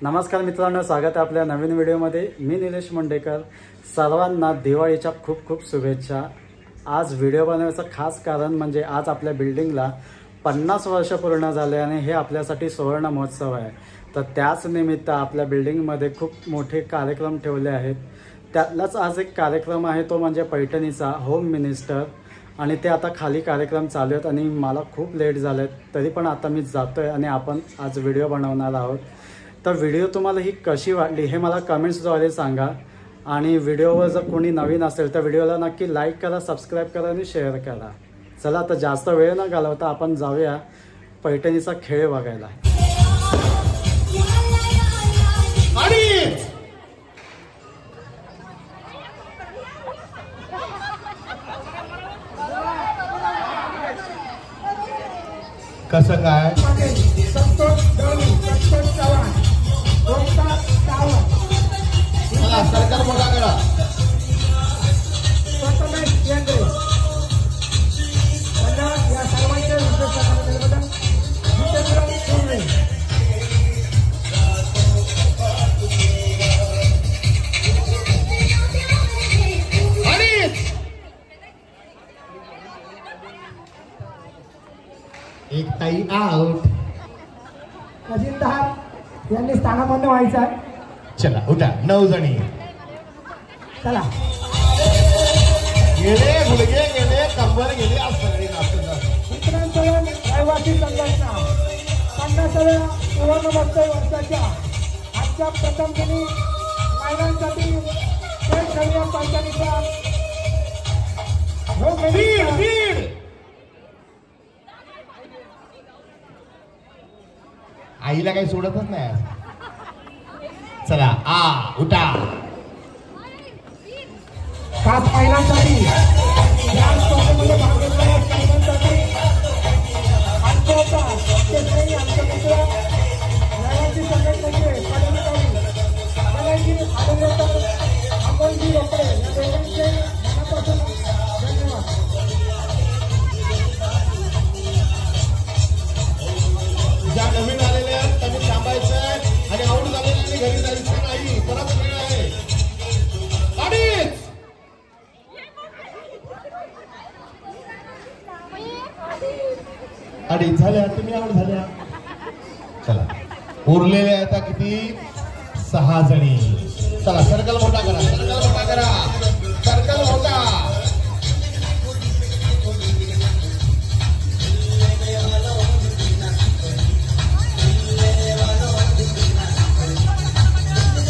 नमस्कार मित्रांनो, स्वागत आहे आपल्या नवीन व्हिडिओमध्ये। मी निलेश मंडेकर। सर्वांना दिवाळीच्या खूप खूप शुभेच्छा। आज व्हिडिओ बनवण्याचं खास कारण म्हणजे आज आपल्या बिल्डिंगला 50 वर्ष पूर्ण झाले आणि हे आपल्यासाठी सुवर्ण महोत्सव आहे। तर त्याच निमित्त आपल्या बिल्डिंगमध्ये खूप मोठे कार्यक्रम ठेवले आहेत। त्यातलाच आज एक कार्यक्रम आहे तो म्हणजे पैठणीचा होम मिनिस्टर, आणि ते आता खाली कार्यक्रम चालू आहेत आणि मला खूप लेट झाले तरी पण आता मी जातोय आणि आपण आज व्हिडिओ बनवणार आहोत। तर व्हिडिओ तुम्हाला ही कशी वाटली हे मला कमेंट्सद्वारे सांगा, आणि व्हिडिओवर जर कोणी नवीन असेल तर व्हिडिओला नक्की लाईक करा, सबस्क्राईब करा आणि शेअर करा। चला आता जास्त वेळ न घालवता आपण जाऊया पैठणीचा खेळ बघायला। कसं काय सरकार मोठा करा। या सर्वांच्या एक ताई आउट। तहसीलदार यांनी स्थानापन्न व्हायचं आहे। चला उठा, 9 जणी। चला गेले गुडघे गेले कंबर गेले, आज सगळे मित्रांसह रहिवासी संघटना 50व्या सुवर्ण महोत्सव वर्षाच्या आजच्या प्रथम दिनी महिलांसाठी पैठणीचा आईला काही सोडतच नाही। चला उठा। खास महिलांसाठी या स्पर्धेमध्ये भाग घेतलेल्या स्पर्धांसाठी आमचे मित्र रहिवासी संघटनेचे पदाधिकारी आदरणीय अमोलजी रोकडे या दोघांचे मनापासून धन्यवाद। ज्या नवीन आलेले आहेत त्यांनी थांबायचं आहे आणि आऊट झालेल्यांनी घरी जायचं नाही। परत वेळ आहे। अडीच झाल्या, तुम्ही आऊट झाल्या। चला उरलेले आता किती? 6 जणी। चला सर्कल मोठा करा, सर्कल मोठा करा, सर्कल मोठा।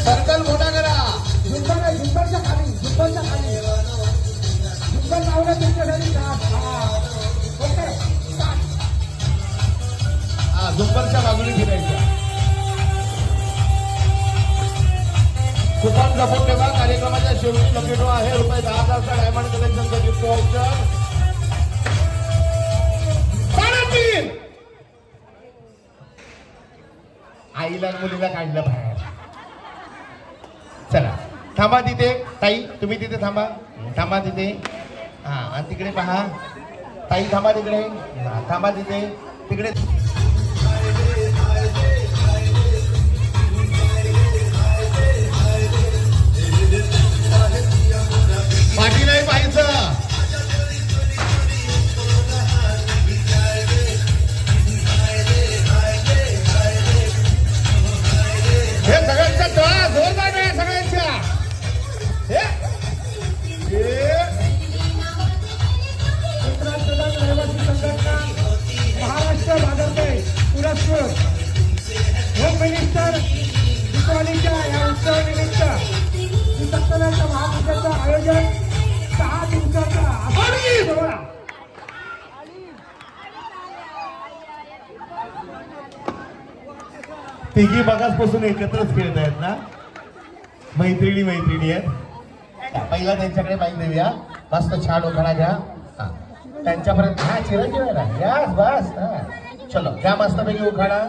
सर्कल मोठा करा। झुंबरच्या खाली झुंबर लावलं तुमच्यासाठी झुंबरच्या बाजूने फिरायचं। कुपन जपून ठेवा। कार्यक्रमाच्या शेवटी लकी आहे ₹10,000चा डायमंड कलेक्शनचा गिफ्ट व्हाउचर। 3.5 आईला मुलीला काढलं बाहेर। चला थांबा तिथे ताई, तुम्ही तिथे थांबा, थांबा तिथे। आणि तिकडे पहा ताई, थांबा तिकडे, थांबा तिथे, तिकडे। पाठी नाही पाहायचं। हे सगळ्यांच्या तळा जोरदार आहे सगळ्यांच्या। रहिवासी संघटना महाराष्ट्र भाजपे पुरस्कृत होम मिनिस्टर दीपावलीच्या या उत्सवानिमित्त सत्तराच्या महापूजेचं आयोजन 6 दिवसाचा सोहळा। तिघी बघाचपासून एकत्रच खेळत आहेत ना, मैत्रिणी आहेत। पहिला त्यांच्याकडे माहीत देऊया, मस्त छान उखाणा घ्या त्यांच्यापर्यंत। चिरंजीव आहे ना, या बस। चलो घ्या मस्त पैकी उखाणा।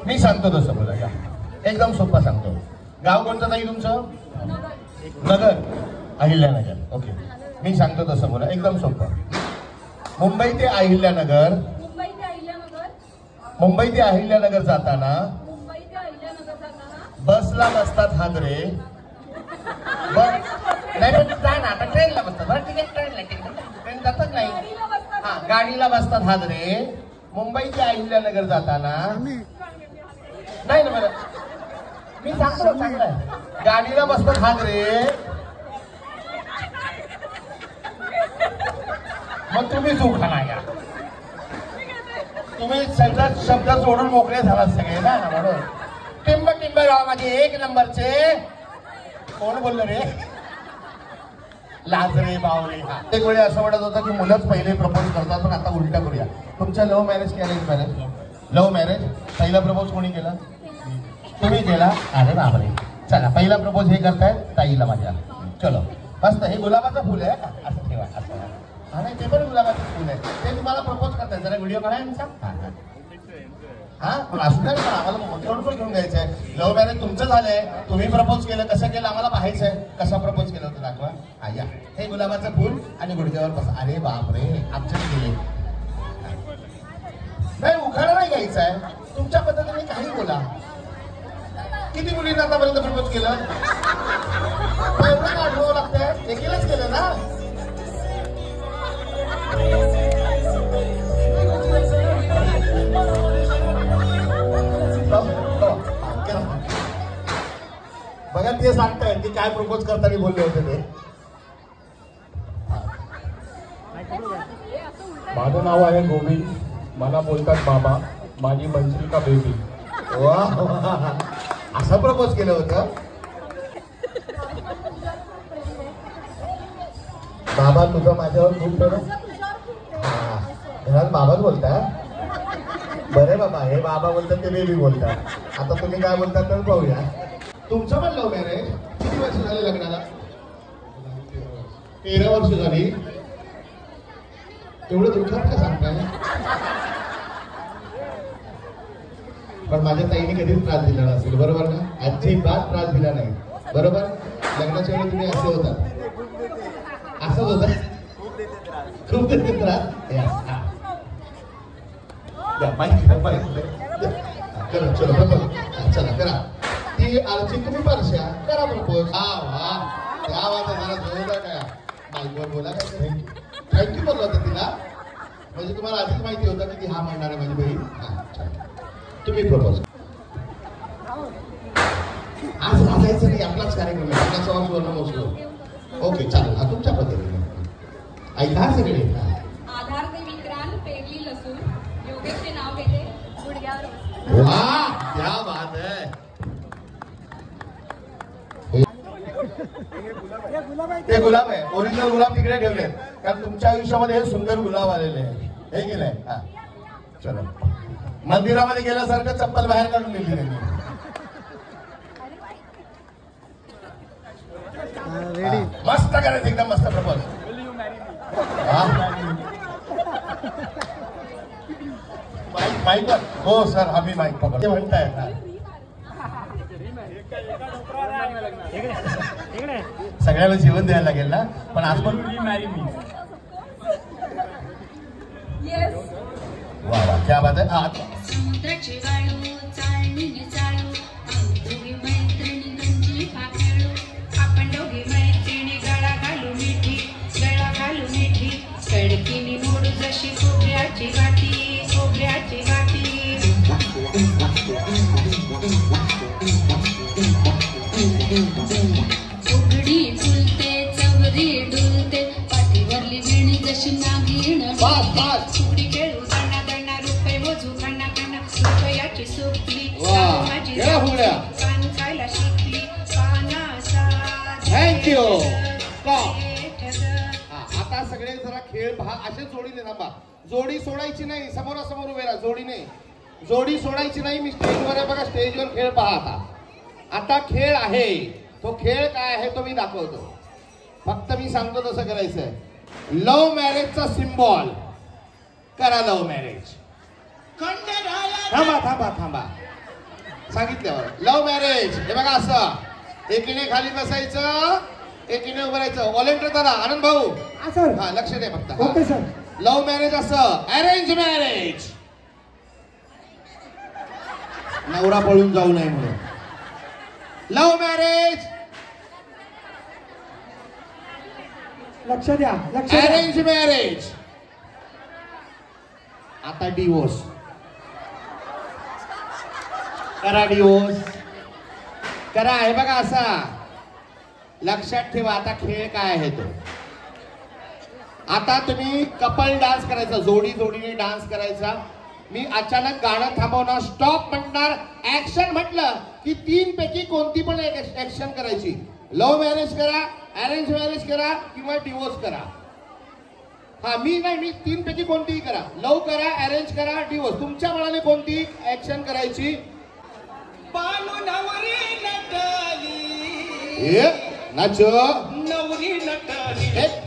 मी सांगतो तसं बोला, का एकदम सोपा सांगतो। गाव कोणतं ताई तुमचं? नगर, अहिल्यानगर। ओके, मी सांगतो तसं बोला, एकदम सोपं। मुंबई ते अहिल्यानगर मुंबई ते अहिल्यानगर जाताना बसला बसतात हादरे. नाही पण जा ना आता ट्रेनला बसतात. बरं ठीक आहे ट्रेन जातच नाही. हा गाडीला बसतात हादरे. मुंबई ते अहिल्यानगर जाताना नाही ना बरं मी सांगतो चांगलं आहे. गाडीला बसतात हादरे. मग तुम्ही चूक खाना या. तुम्ही शब्द जोडून मोकळे झालात सगळे ना म्हणून. टिंब टिंबराव माझे एक नंबरचे. कोण बोललं रे? लाजरे बावरे. हा एक वेळी असं वाटत होतं की मुलंच पहिले प्रपोज करतात पण आता उलटा करूया. तुमच्या लव्ह मॅरेज की अरेंज मॅरेज? Love marriage. पहिला प्रपोज कोणी केला? तुम्ही केला. अरे बापरे. चला पहिला प्रपोज हे करताय ताईला माझ्या. चलो मस्त. हे गुलाबाचं फुल आहे का? असं ठेवा असं. हा नाही ते पण गुलाबाचं फुल आहे. ते तुम्हाला प्रपोज करताय. जरा व्हिडिओ काढायचा. हा पण असं नाही पण आम्हाला मोठ्यावर पण घेऊन घ्यायचं आहे. लव्ह मॅरेज तुमचं झालंय. तुम्ही प्रपोज केलं. कसं केलं आम्हाला पाहायचंय. कसा प्रपोज केलं होतं दाखवा. हा या. हे गुलाबाचं फुल आणि गुडघ्यावर बस. अरे बापरे आमच्याकडे गेले. नाही उखाणा नाही घ्यायचा आहे. तुमच्या पद्धतीने काही बोला. किती मुलींना आतापर्यंत प्रपोज केलं? एवढं आठवावं लागतंय. एकीलाच केलं ना. बघा ते सांगतायत की काय प्रपोज करताना बोलले होते ते. माझं नाव आहे गोविंद. मला बोलतात बाबा. माझी मंजिल का बेबी. वा असं प्रपोज केलं होतं. बाबा तुझं माझ्यावर खूप प्रेम. हा घरात बाबाच बोलता. बरे बाबा हे बाबा बोलतात ते बेबी बोलतात. आता तुम्ही काय बोलतात तर पाहूया. तुमचं पण लव्ह मॅरेज. किती वर्ष झाली लग्नाला? 13 वर्ष झाली. एवढं दुःखात का सांगताय? पण माझ्या ताईने कधीच त्रास दिला नसेल बरोबर ना? अजिबात त्रास दिला नाही बरोबर. लग्नाच्या वेळी तुम्ही असे होता. असंच होता. खूप देते त्रास. करा चलो प्रपोज. चला करा. ती आरची तुम्ही परश्या करा प्रपोज. हा वा त्या आवाज जरा जोरदार काय माईकवर बोला. काय थँक्यू बोलला होता तिला. म्हणजे तुम्हाला आधीच माहिती होतं की ती हा म्हणणार आहे माझी बहीण. हा तुम्ही प्रपोज. आज वाजायचं नाही आपलाच कार्यक्रम आहे. आपला सवाल सुवर्ण मोसलो. ओके चालेल. हा तुमच्या पद्धतीने ऐका सगळे. आधार ते विक्रांत पेरली लसूण योगेशचे नाव घेते गुडघ्यावर. वाह क्या बात है. ते गुलाब आहे. ओरिजिनल गुलाब तिकडे ठेवले कारण तुमच्या आयुष्यामध्ये हे सुंदर गुलाब आलेले आहे. हे गेलंय. हा चलो मंदिरामध्ये गेल्यासारखं चप्पल बाहेर काढून दिली त्यांनी. मस्त करायचं एकदम मस्त प्रपोज. माईक हो सर आम्ही माईक पकड. ते म्हणतायत ना सगळ्याला जीवन द्यायला लागेल ना. पण आज पण वा वा क्या बात आहे. समुद्राची वाळू चाळणीने चाळू दोघी मैत्रिणी गंजी पाखेळू आपण दोघी मैत्रिणी गळा घालू मिठी गळा घालू मिठी कडकीने मोडू जशी खोबऱ्याची गाठी खोबऱ्याची गाठी. उघडी फुलते चवरी डुलते पाठीवरली वेणी जशी नागिण सुगडी खेळू दणा दणा रुपये मोजू खणा खणा रुपयाची सुकली माझी कान खायला शिकली कानाचा. थँक्यू. आता सगळे जरा खेळ पहा. असे जोडीने थांबा. जोडी सोडायची नाही. समोरासमोर उभे राहा. जोडीने जोडी सोडायची नाही. मी स्टेजवर आहे बघा. स्टेजवर खेळ पहा. आता खेळ आहे. तो खेळ काय आहे तो मी दाखवतो. फक्त मी सांगतो तसं करायचंय. लव्ह मॅरेजचा सिम्बॉल करा. Love marriage. थांबा थांबा थांबा. सांगितल्यावर लव्ह मॅरेज हे बघा असं एकीने खाली बसायचं एकीने उभं राहायचं. व्हॉलेंटियर करा. आनंद भाऊ हा लक्ष दे फक्त. Okay sir. लव्ह मॅरेज असं. अरेंज मॅरेज नवरा पळून जाऊ नये म्हणून. लव्ह मॅरेज, लक्ष द्या, लक्ष द्या. अरेंज मॅरेज, आता डिवोर्स करा. डिवोर्स करा. हे बघा असा लक्षात ठेवा. आता खेळ काय आहे तो. आता तुम्ही कपल डान्स करायचा, जोडी जोडीने डान्स करायचा. मी अचानक गाणं थांबवणार, स्टॉप म्हणणार, ऍक्शन म्हटलं की 3 पैकी कोणती पण एक ऍक्शन करायची. लव्ह मॅरेज करा, अरेंज मॅरेज करा किंवा डिवोर्स करा. हा मी 3 पैकी कोणतीही करा. लव्ह करा, अरेंज करा, डिवोर्स. तुमच्या मनाने कोणती ऍक्शन करायची. नाच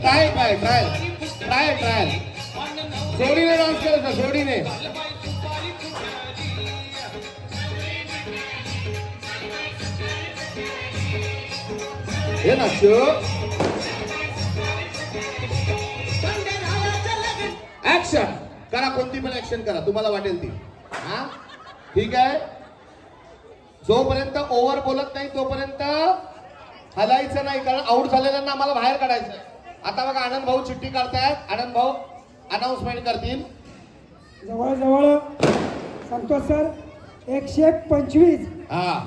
try try try try try. जोडीने डान्स करायचा, जोडीने. हे नाच. ऍक्शन करा, कोणती पण ऍक्शन करा तुम्हाला वाटेल ती. हा ठीक आहे. जोपर्यंत ओव्हर बोलत नाही तोपर्यंत हलायचं नाही, कारण आउट झालेल्यांना आम्हाला बाहेर काढायचं. आता बघा आनंद भाऊ चिठ्ठी काढतायत. आनंद भाऊ अनाउन्समेंट करतील. जवळजवळ संतोष सर 125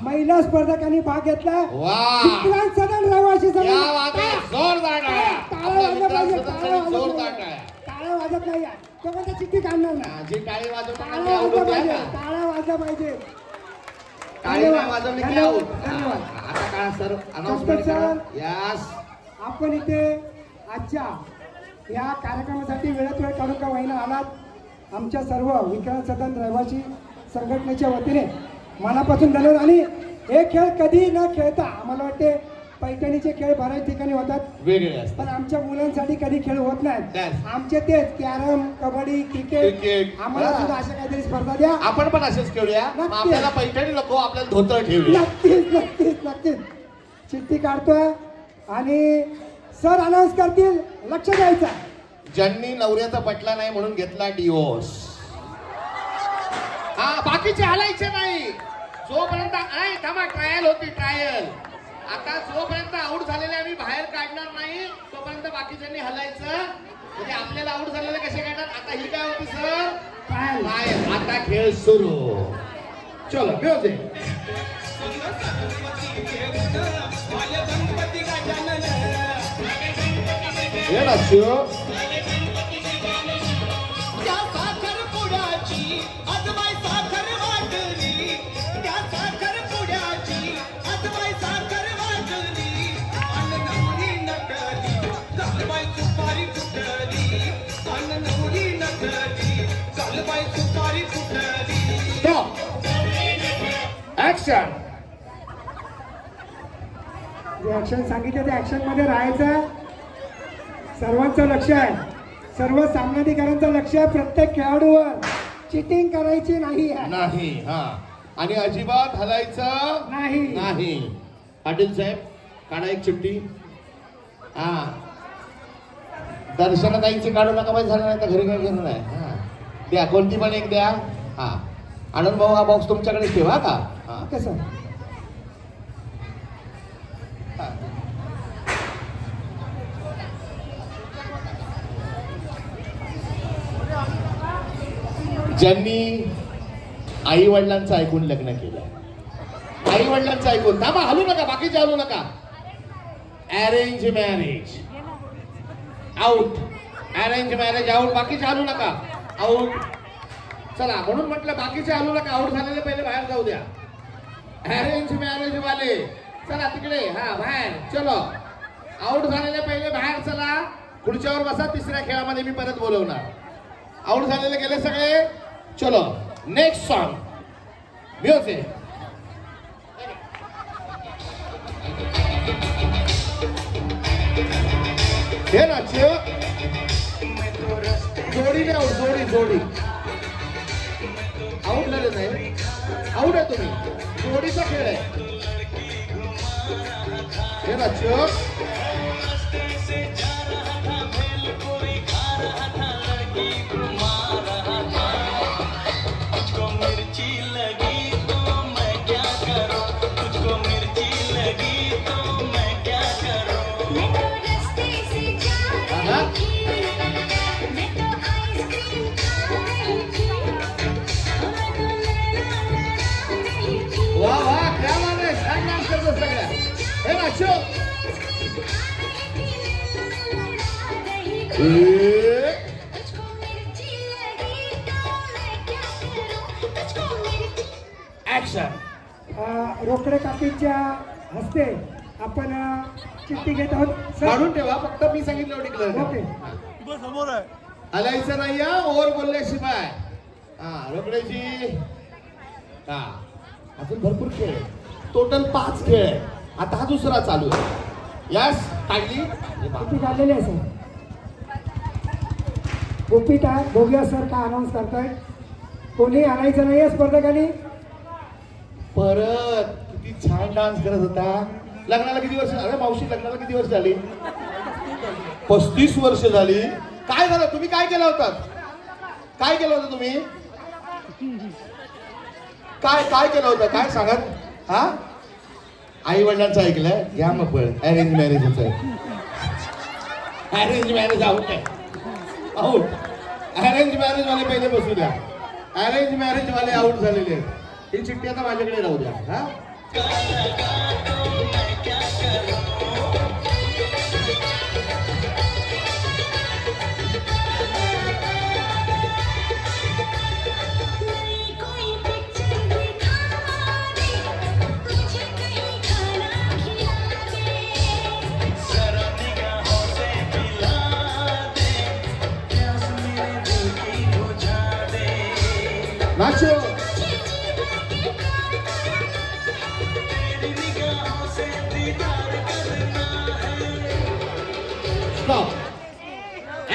महिला स्पर्धकांनी भाग घेतला. विक्रांत सदन रहिवासी जोरदार टाळ्या वाजत नाही. तो कोणता चिठ्ठी काढणार ना. जी टाळी वाजवतात टाळ्या वाजल्या पाहिजे, टाळ्या वाजल्या पाहिजे. टाळी वाजवली की आउट. आता काय सर अनाउन्समेंट करा. यस. आपण इथे आजच्या या कार्यक्रमासाठी वेळात वेळ काढून का वहिना आलात. आमच्या सर्व विक्रांत सदन रहिवासी संघटनेच्या वतीने मनापासून धन्यवाद. आणि हे खेळ कधी न खेळता आम्हाला वाटते पैठणीचे खेळ बऱ्याच ठिकाणी होतात वेगळे, पण आमच्या मुलांसाठी कधी खेळ होत नाहीत. आमचे तेच कॅरम, कबड्डी, क्रिकेट. आम्हाला सुद्धा अशा काहीतरी स्पर्धा द्या. आपण पण असेच खेळूया. आपल्याला पैठणी नको, आपल्याला धोतर ठेवूया. नक्कीच नक्कीच नक्कीच. चिठ्ठी काढतोय आणि सर अनाउन्स करतील, लक्ष द्यायचं. ज्यांनी नवऱ्याचा पटला नाही म्हणून घेतला डिवोर्स. हा बाकीचे हलायचे नाही. जोपर्यंत थांबा, ट्रायल होती ट्रायल. आता जोपर्यंत आउट झालेले आम्ही बाहेर काढणार नाही तोपर्यंत बाकीच्यांनी हलायचं. म्हणजे आपल्याला आउट झालेले कसे काढतात. आता ही काय होती सर. ट्रायल. आता खेळ सुरू. चलो म्युझिक. हे नाचो. ऍक्शन. जे ऍक्शन सांगितलं ते ऍक्शन मध्ये राहायचं. सर्वांचं लक्ष आहे, सर्व सामनाधिकाऱ्यांचं लक्ष आहे प्रत्येक खेळाडूवर. चिटिंग करायची नाही. हा आणि अजिबात हलायचं नाही. पाटील साहेब काढा एक चिठ्ठी. हा दर्शनाताईंची काढू नका पाहिजे, झालं नाही तर घरी काय घेणार नाही. हा द्या, कोणती पण एक द्या. हा आनंद भाऊ हा बॉक्स तुमच्याकडे ठेवा का. हा कसं ज्यांनी आई वडिलांचं ऐकून लग्न केलं, आई वडिलांचं ऐकून, थांबा हलू नका, बाकीचे हलू नका. Arrange marriage out. Arrange marriage out. बाकीचे हलू नका. आउट. चला म्हणून म्हटलं बाकीचे हलू नका. आउट झालेले पहिले बाहेर जाऊ द्या. अरेंज मॅरेज वाले चला तिकडे. हा बाहेर चलो. आउट झालेले पहिले बाहेर चला. खुर्च्यावर बसा. तिसऱ्या खेळामध्ये मी परत बोलवणार. आउट झालेले गेले सगळे. चलो नेक्स्ट सॉन्ग. म्युझिक. हे नाच. जोडीने आउट. जोडी आउट झाले नाही. आउट आहे तुम्ही. जोडीचा खेळ आहे. हे नाच. मिर्ची लगी तो ऍक्शन. रोकडे काकीच्या हस्ते आपण चिठ्ठी घेत आहोत सर. काढून ठेवा, फक्त मी सांगितलं एवढी क्लिअर. ओके. हलायचं नाही या, ओव्हर बोलल्याशिवाय. हा, रोकड्याची. हा, अजून भरपूर खेळ आहे. टोटल 5 खेळ आहे. आता हा दुसरा चालू आहे. यस, काढली. चिठ्ठी काढलेली आहे सर. गुपित आहे, बघूया सर काय अनाऊन्स करताय. कोणी आणायचं नाही आहे स्पर्धकांनी. परत किती छान डान्स करत होता. लग्नाला किती वर्ष? अरे मावशी, लग्नाला किती वर्ष झाली? 35 वर्ष झाली. काय झालं? तुम्ही काय केलं होतं? काय केलं होतं तुम्ही? काय केलं होतं? काय सांगत? हा, आई वडिलांचं ऐकलंय. घ्या मग पण अरेंज मॅरेजच आहे. अरेंज मॅरेज आउट आहे. आउट. अरेंज मॅरेज वाले पहिले बसू द्या. अरेंज मॅरेज वाले आउट झालेले आहेत. ही चिठ्ठी आता माझ्याकडे राहू द्या. हा, नाचो.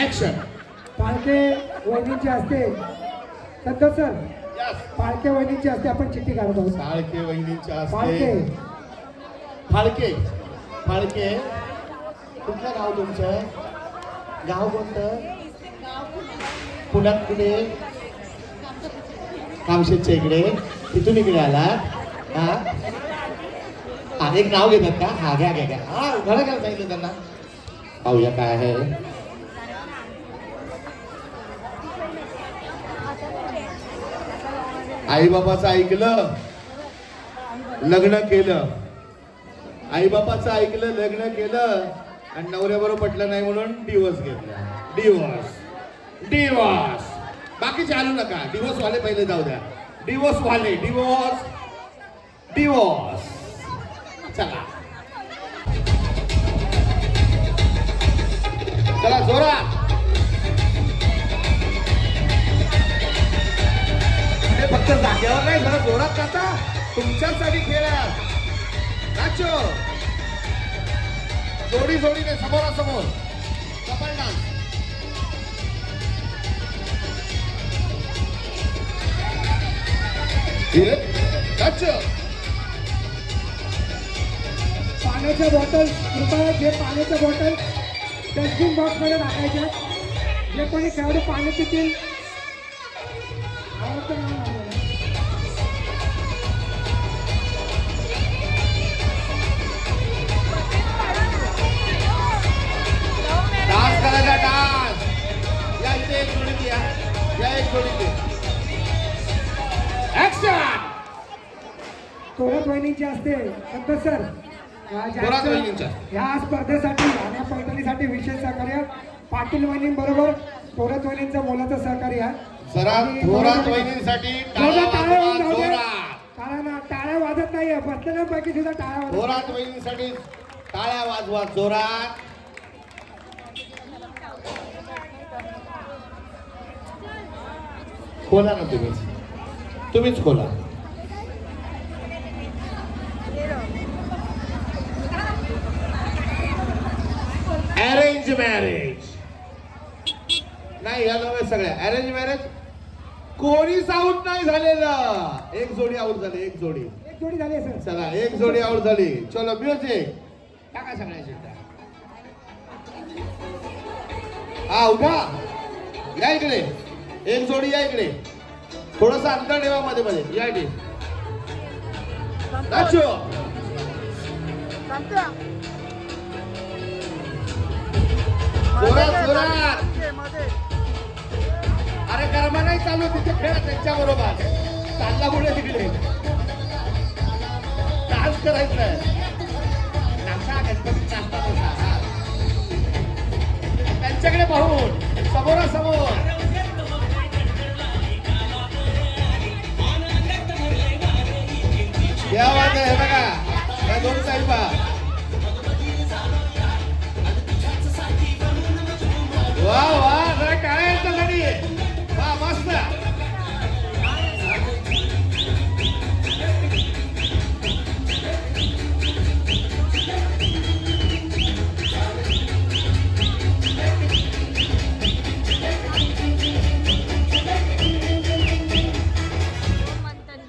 ऍक्शन. पाळके वहिनींचे असते सध्या सर. पाळके वहिनींचे असते आपण चिठ्ठी काढत आहोत. फाळके वहिनीच्या पाळके. असते. फाळके. फाळके. कुठलं गाव तुमचं? गाव कोणतं? पुण्यात कुठे? कामशेतच्या इकडे. तिथून इकडे आला. हा, एक नाव घेतात का? हा, घ्या घ्या घ्या. हा, घरा घ्या सांगितलं त्यांना. पाहूया काय आहे. आई बाबाचं ऐकलं, लग्न केलं. आई बाबाचं ऐकलं, लग्न केलं आणि नवऱ्याबरोबर पटलं नाही म्हणून डिवोर्स घेतला. डिवोर्स. बाकी चालू नका. डिवोर्स वाले पहिले जाऊ द्या. डिवोर्स वाले. डिवोर्स. चला चला, जोरात. फक्त जागेवर नाही, जरा जोरात काचा. तुमच्यासाठी खेळ आहे. नाचो. जोडी जोडीने, समोरासमोर. Couple dance. नाचो. पाण्याच्या बॉटल कृपया जे पाण्याच्या बॉटल डस्टबिन बॉक्समध्ये टाकायच्या. जे कोणी खेळाडू पाणी पितील डान्स करायचा. डान्स. या इथे एक जोडी द्या. या एक जोडी द्या. ऍक्शन. थोरात वहिनींची असते सध्या सर. या स्पर्धेसाठी आणि पैठणीसाठी विशेष सहकार्य पाटील वहिनींबरोबर थोरात वहिनींचं मोलाचं सहकार्य आहे. जरा थोरात वहिनींसाठी कारण टाळ्या वाजत नाहीये. बसलेल्यापैकी सुद्धा टाळ्या वाजत. थोरात वहिनींसाठी टाळ्या वाजवा जोरात. खोला ना तुम्हीच खोला. अरेंज मॅरेज नाही, या नव्हे सगळ्या. अरेंज मॅरेज कोणीच आऊट नाही झालेलं. एक जोडी आऊट झाली. एक जोडी झाली सर. चला, एक जोडी आऊट झाली. चलो म्युझिक टाका सगळ्याची. हा, उठा. या इकडे. एक जोडी या इकडे. थोडस अंतर ठेवा मध्ये मध्ये. या इकडे. नाचो. जोरात जोरात. अरे कर्मा नाही चालू तिथे खेळ त्यांच्या बरोबर. चालला पुढे तिकडे. डान्स करायचं. नाचा गणपती नाचता. त्यांच्याकडे पाहून समोरासमोर. या वाद आहे बघा या दोन साईड पहा. वा वा जरा काय याच्यासाठी वा मस्त.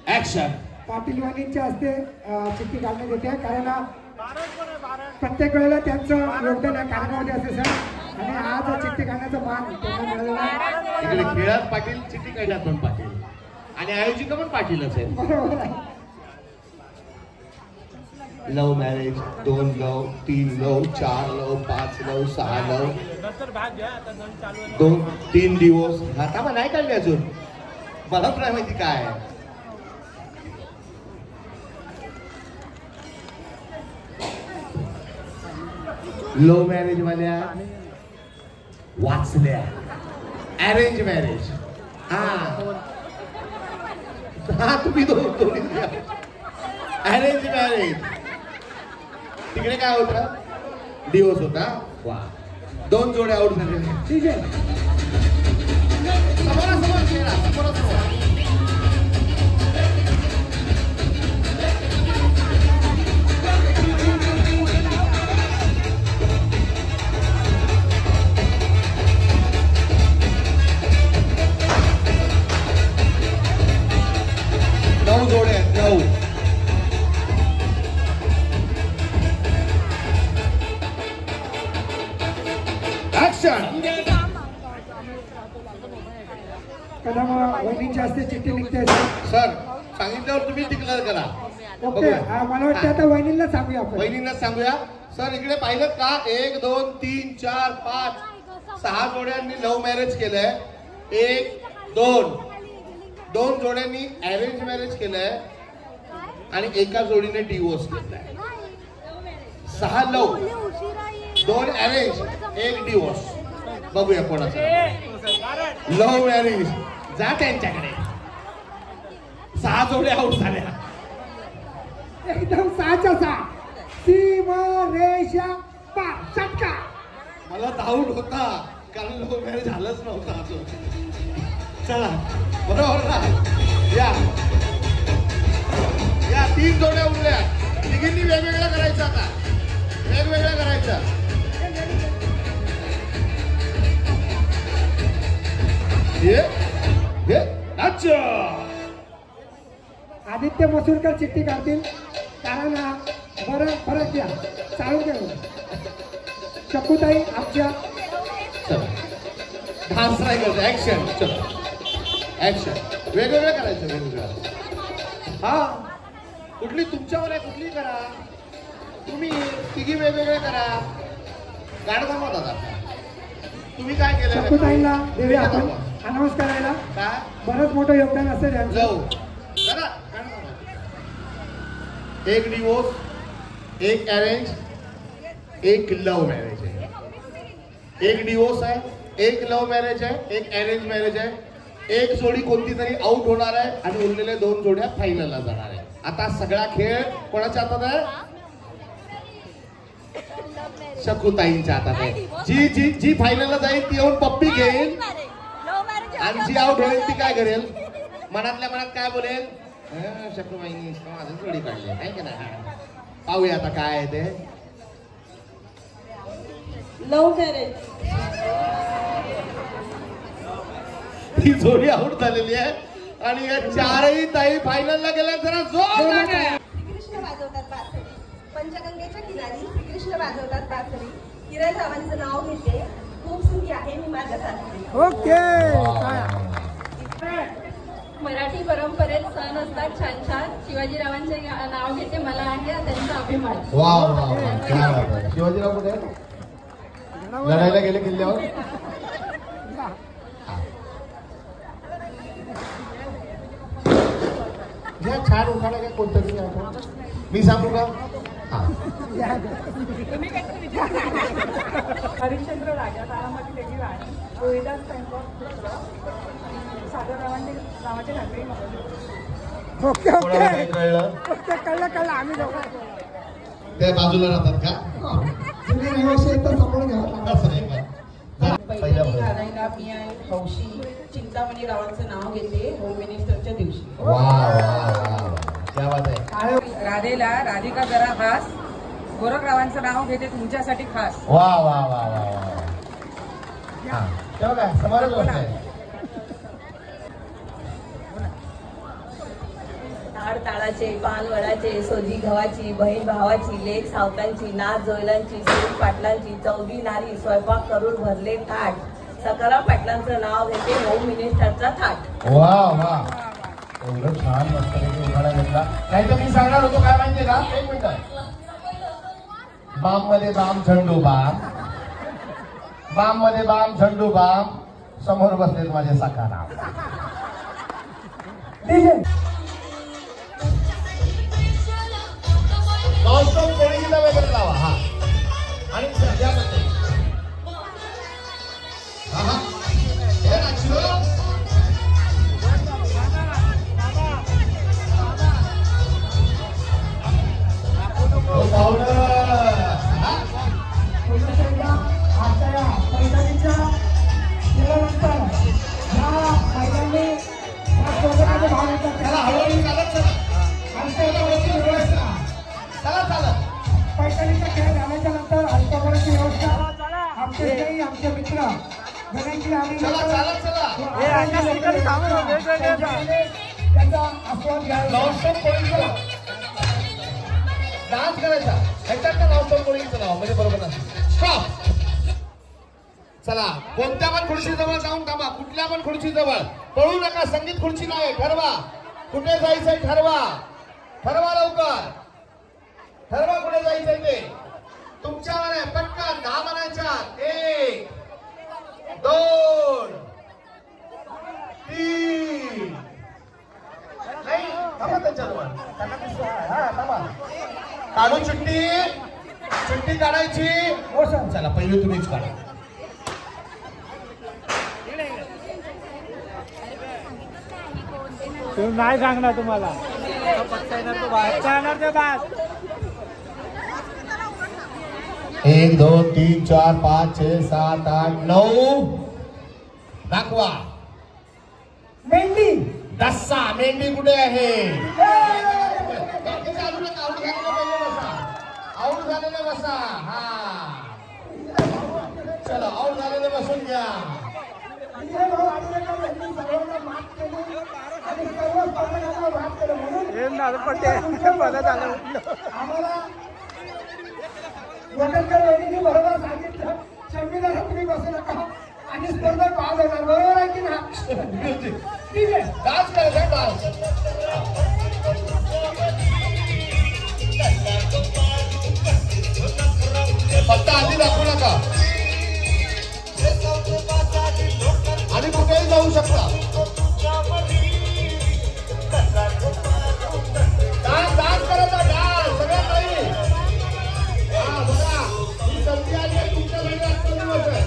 ऍक्शन. पाटील वाणींच्या हस्ते चिठ्ठी काढण्यात येते कारण प्रत्येक वेळेला त्यांचं योगदान या कार्यक्रमामध्ये असते सर आणि आज चिठ्ठी काढण्याचा मान त्यांना मिळालेला आहे. इकडे खेळात पाटील चिठ्ठी काढण्यात पण पाटील आणि आयोजिका पण पाटीलच आहे. बरोबर आहे. लव मॅरेज 2 लव 3 लव 4 लव 5 लव 6 लव 2-3 दिवस. आता मग नाही काढले अजून मला पण नाही माहिती काय. लव मॅरेज वाल्या वाचल्या. अरेंज मॅरेज हा तुम्ही दोन्ही अरेंज मॅरेज. तिकडे काय होतं दिवस होता. वा 2 जोडे आउट झाले. ठीक आहे. समोरासमोर खेळा समोरासमोर. जोडे 9. ऍक्शन. कदम वहिनींच्या हस्ते चिठ्ठी निघते सर सांगितल्यावर तुम्ही डिक्लेअर करा. ओके. मला वाटतं आता वहिनींना सांगूया आपण. वहिनींना सांगूया. सर इकडे पाहिलं का 1 2 3 4 5 6 जोड्यांनी लव्ह मॅरेज केलंय. 1 2 जोड्यांनी अरेंज मॅरेज केलंय आणि एका जोडीने डिवोर्स घेतलाय. 6 लव 2 अरेंज 1 डिवोर्स. बघूया कोणाचं लव्ह मॅरेज. जा त्यांच्याकडे. 6 जोड्या आउट झाल्या. एकदम 6च्या 6 सीमारेषा पार चटका. मला डाऊट होता कारण लव्ह मॅरेज झालंच नव्हतं अजून. चला बरोबर ना. या 3 जोड्या उरल्या. तिघींनी वेगवेगळ्या करायचं. आता वेगवेगळ्या करायचं. अच्छा आदित्य मसूरकर चिठ्ठी काढतील कारण बरं फरक घ्या चालू घ्या. शकुताई आमच्या डान्स नाही करतो. ऍक्शन. चलो ऍक्शन. वेगवेगळ्या करायचं वेगवेगळ्या. हा कुठली तुमच्यावर आहे कुठली करा. तुम्ही तिघी वेगवेगळ्या करा. गाणं थांबवा दादा. तुम्ही काय केलं शकुताईंना देऊया आपण अनाऊन्स करायला. काय बरंच मोठं योगदान असेल यांचं. जाऊ दादा. 1 डिवोर्स 1 अरेंज 1 लव मॅरेज आहे. 1 डिवोर्स आहे 1 लव मॅरेज आहे 1 अरेंज मॅरेज आहे. 1 जोडी कोणती तरी आउट होणार आहे आणि उरलेल्या 2 जोड्या फायनलला जाणार आहे. आता सगळा खेळ कोणाच्या हातात आहे. शकुताईंच्या हातात आहे. जी जी जी फायनलला जाईल ती येऊन पप्पी घेईल आणि जी आउट होईल ती काय करेल मनातल्या मनात काय बोलेल. शकुबाईंनी माझं जोडी काढली नाही की नाही. पाहूया आता काय आहे ते. Love marriage. ही जोडी आउट झालेली आहे आणि या 4ही ताई फायनलला गेल्या. जरा जोर लागा. श्रीकृष्ण वाजवतात बासरी. पंचगंगेच्या किनारी श्रीकृष्ण वाजवतात बासरी. किरणरावांचं नाव घेते. खूप सुखी आहे मी माझ्या सासरी. ओके. मराठी परंपरेत सण असतात छान छान. शिवाजीरावांचे नाव घेते. मला आहे त्यांचा अभिमान. वा वा. शिवाजीराव कुठे लढायला गेले किल्ल्यावर. ज्या छान उखाणा काय कोणतं तरी आठवण मी सांगू का? हा हरिश्चंद्र राजा तारामती त्याची राणी रोहिदास स्वयंपाक सागर रावांचे घाटरी ओके कोणाला काय कळलं? ओके कळलं आम्ही दोघं त्या बाजूला राहतात का? तुम्ही रहिवासी आहेत तर समोर घ्यावं तसं नाही का? पहिल्या पहिली राधाईला मी आहे हौशी चिंतामणी रावांचं नाव घेते होम मिनिस्टरच्या दिवशी. वा वा वा क्या बात आहे. राधेला राधिका जरा खास गोरखरावांचं नाव घेते तुमच्यासाठी खास. वा वा वा वा वा. हा तेव्हा काय समारोप गोष्ट आहे. झाड ताळाचे पान वडाचे सोजी गव्हाची बहीण भावाची लेक सावतांची नाच जोयलांची सूर पाटलांची चौघी नारी स्वयंपाक करून भरले थाट सकाराम पाटलांचं नाव घेते होम मिनिस्टरचा थाट. वा वा एवढं छान मस्तपैकी उखाणा घेतला. नाही तर मी सांगणार होतो काय माहितीये का? एक मिनिट. बाम मध्ये बाम झंडू बाम बाम मध्ये बाम झंडू बाम समोर बसलेत माझे सकाराम. नॉनस्टॉप कोणी गीता वगैरे लावा. हा आणि सध्यामध्ये पैठणीचा खेळ झाल्याच्या नंतर अल्पभराची व्यवस्था आमचे मित्र गणेशजी आणि त्यांचा आस्वाद घ्यायला डान्स करायचा. ह्याच्यात नॉनस्टॉप कोळीचं नाव म्हणजे बरोबर नाही. स्टॉप. चला कोणत्या पण खुर्ची जवळ जाऊन थांबा. कुठल्या पण खुर्ची जवळ पळू नका. संगीत खुर्ची नाही. ठरवा कुठे जायचंय. ठरवा लवकर. ठरवा कुठे जायचंय ते तुमच्यावर आहे. पटकन 10 म्हणायच्या. 1 2 3 नाही थांबा त्यांच्याजवळ. थांबा. काढू चिठ्ठी काढायची. हो सर. चला पहिले तुम्हीच काढा. तुम्ही नाही सांगणार तुम्हाला 1 2 3 4 5 6 7 8 9 दाखवा. मेंढी. दस्सा. मेंढी कुठे आहे? आऊट झालेले बसा. हा चला आऊट झालेले बसून घ्या. बरोबर सांगितलं. संविधानात तुम्ही बसू नका आणि स्पर्धा पास होणार. बरोबर आहे की ना? ठीक आहे. डान्स करायचा. डान्स फक्त आधी दाखवू नका. आणि कुठेही जाऊ शकता. डान्स करायचा. डान्स सगळ्यात काही. हा बघा ही संधी आली आहे तुमच्यासाठी. आजचा दिवस आहे.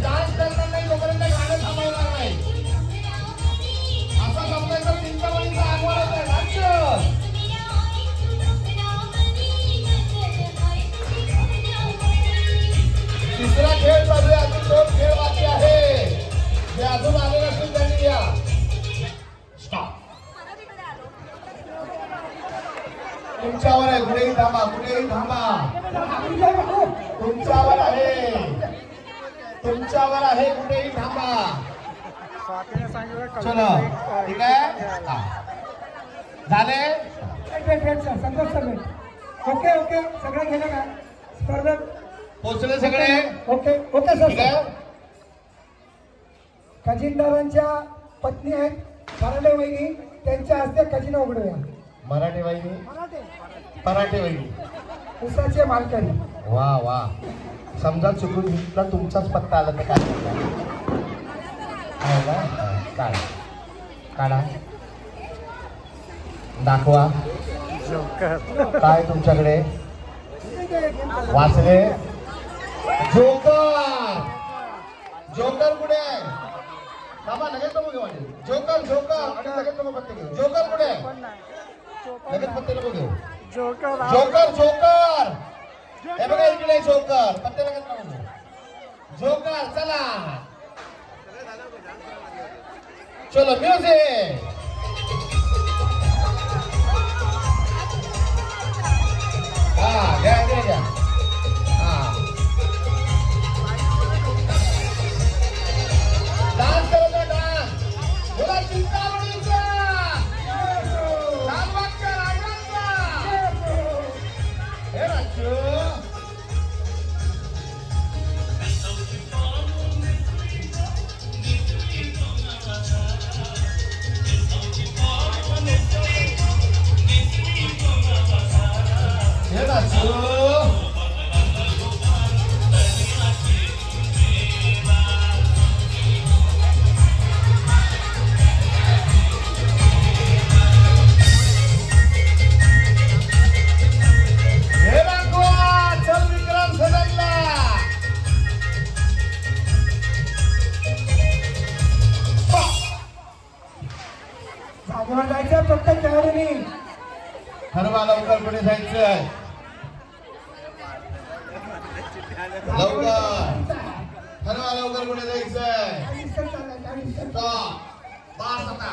डान्स करणार नाही तोपर्यंत गाणं थांबवणार नाही. असं समजायचं चिंतामणीचा आगमन आहे. नाट्य तिसरा खेळ चालू आहे. अजून 2 खेळ बाकी आहे. जे अजून आले नसतील त्यांनी या. स्टॉप. तुमच्यावर आहे. कुठेही थांबा. कुठेही थांबा. तुमच्यावर आहे. तुमच्यावर आहे. कुठेही थांबा. चला ठीक आहे. झाले sir Santosh sir okay okay सगळं गेलं का स्पर्धक पोचले सगळे ओके ओके सर ठीक आहे खजिनदारांच्या पत्नी आहेत मराठे वहिनी त्यांच्या हस्ते खजिना उघडूया. मराठी वहिनी पराठे वहिनी उसाचे मालकरी वा वा समजा चुकून घेतला तुमचाच पत्ता आला तर काय काढा काढा दाखवा काय तुमच्याकडे वाचले जोकर जोकर कुठे आहे बाबा लगेच नको घेऊ जोकर जोकर आणि लगेच नको पत्ते घेऊ जोकर कुठे आहे लगेच पत्ते नको घेऊ जोकर जोकर हे बघा इकडे जोकर पत्ते लगेच नको घेऊ जोकर चला चलो म्युझिक हा घ्या घ्या घ्या हा डान्स करतो डान्स बोला चिंतामणीचा लालबागच्या राजांचा हे राजू हे राजू जायचं प्रत्येक खेळाडूंनी ठरवा लवकर पुढे जायचंय लवकर ठरवा लवकर पुढे जायचंय पास आता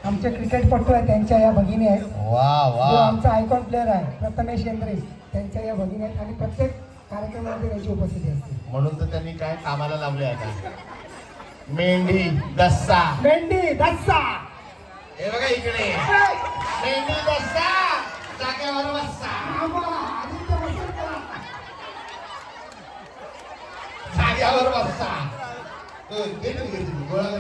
आमचे क्रिकेटपटू आहेत त्यांच्या या भगिनी आहेत वा वा आमचा आयकॉन प्लेअर आहे प्रथमेश शेंद्रे त्यांच्या या भगिनी आहेत आणि प्रत्येक कार्यक्रमामध्ये त्यांची उपस्थिती असते म्हणून तर त्यांनी काय कामाला लावले आता मेंढी दस्सा हे बघा इकडे मेंढी दस्सा जागेवर बस्सा जागेवर बस्सा गोळा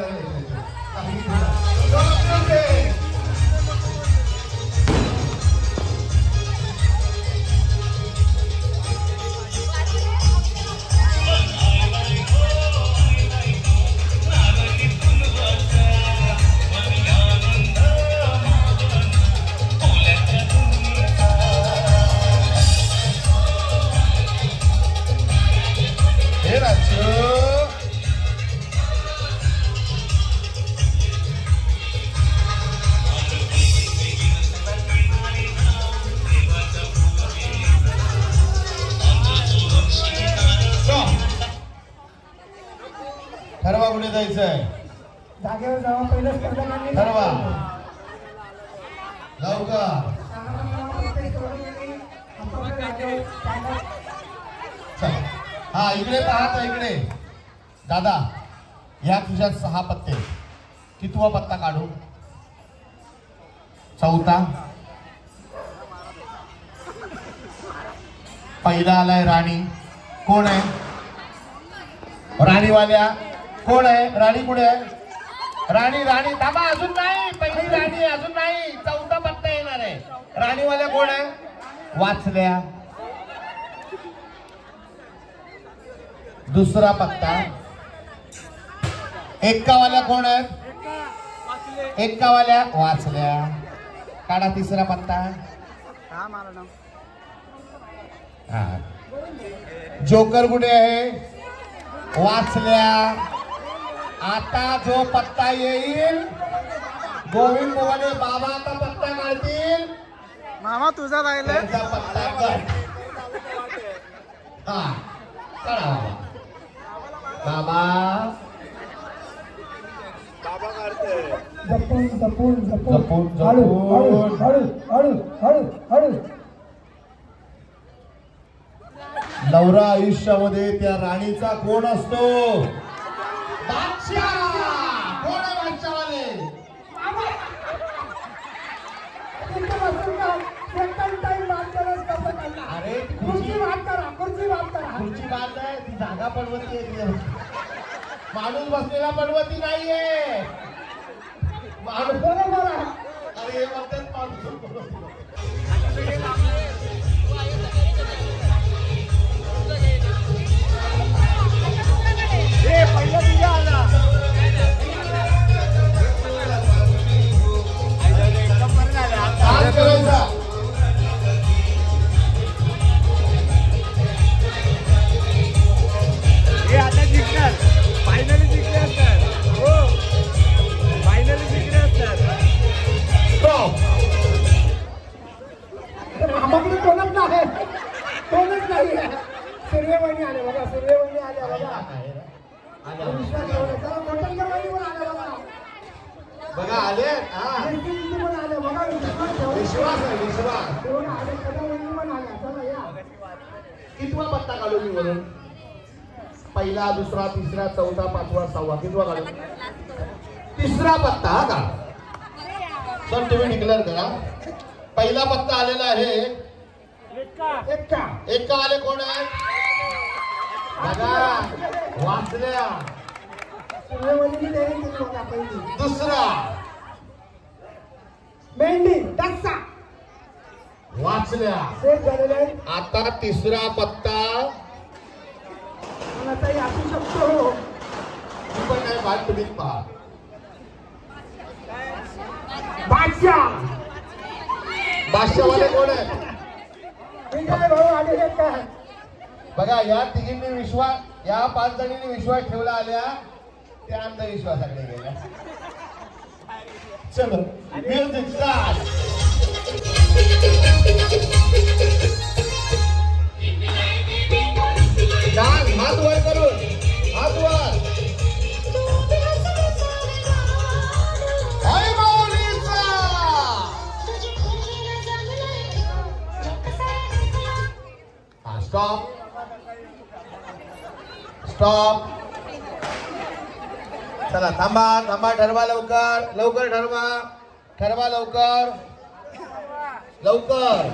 ठरवा कुठे जायचंय जागेवर जावा पहिलं स्पर्धकांनी ठरवा लवकर हा इकडे पाहता इकडे दादा या तुझ्यात 6 पत्ते कितवा पत्ता काढू चौथा पहिला आलाय राणी कोण आहे राणीवाल्या कोण आहे राणी कुठे आहे राणी राणी थांबा अजून नाही पहिली राणी अजून नाही चौथा पत्ता येणार आहे राणीवाल्या कोण आहे वाचल्या दुसरा पत्ता एक्कावाल्या कोण आहेत एक्कावाल्या वाचल्या काढा तिसरा पत्ता हा जोकर कुठे आहे वाचल्या आता जो पत्ता येईल गोविंद मोहने बाबा आता पत्ता काढतील मामा तुझा राहिला त्यांचा पत्ता गट हा काढा बाबा जपून जपून जपून, जपून जपून. हळू हळू हळू हळू हळू हळू नवरा आयुष्यामध्ये त्या राणीचा कोण असतो? बादशाह. कोण आहे बादशाहवाले? अरे खुर्ची बात आहे, ती जागा पडवती आहे. माणूस बसलेला पडवती नाहीये. माणूस अरे म्हणतात माणूस. सूर्यवणी आले बघा, सूर्यवणी आले बघा. बघा आले. विश्वास आहे, विश्वास. कितवा पत्ता काढू मी बोलून? पहिला, दुसरा, तिसरा, चौथा, पाचवा, सहावा. कितवा काढू? तिसरा पत्ता. हा का सर तुम्ही डिक्लेअर करा. पहिला पत्ता आलेला आहे एक्का आले. कोण आहे बघा? वाचल्या. दुसरा मेंढी दक्षा वाचल्या. आता तिसरा पत्ता असू शकतो. पण नाही बात तुम्हीच पहा. बादशाहवाले कोण आहे बघा? या तिघींनी विश्वास, या 5 जणींनी विश्वास ठेवला आल्या, त्या अंधविश्वासाकडे गेल्या. चलो म्युझिक स्टार्ट. हात वर करून, हात वर. Stop stop. चला थांबा थांबा. ठरवा लवकर लवकर. ठरवा लवकर लवकर.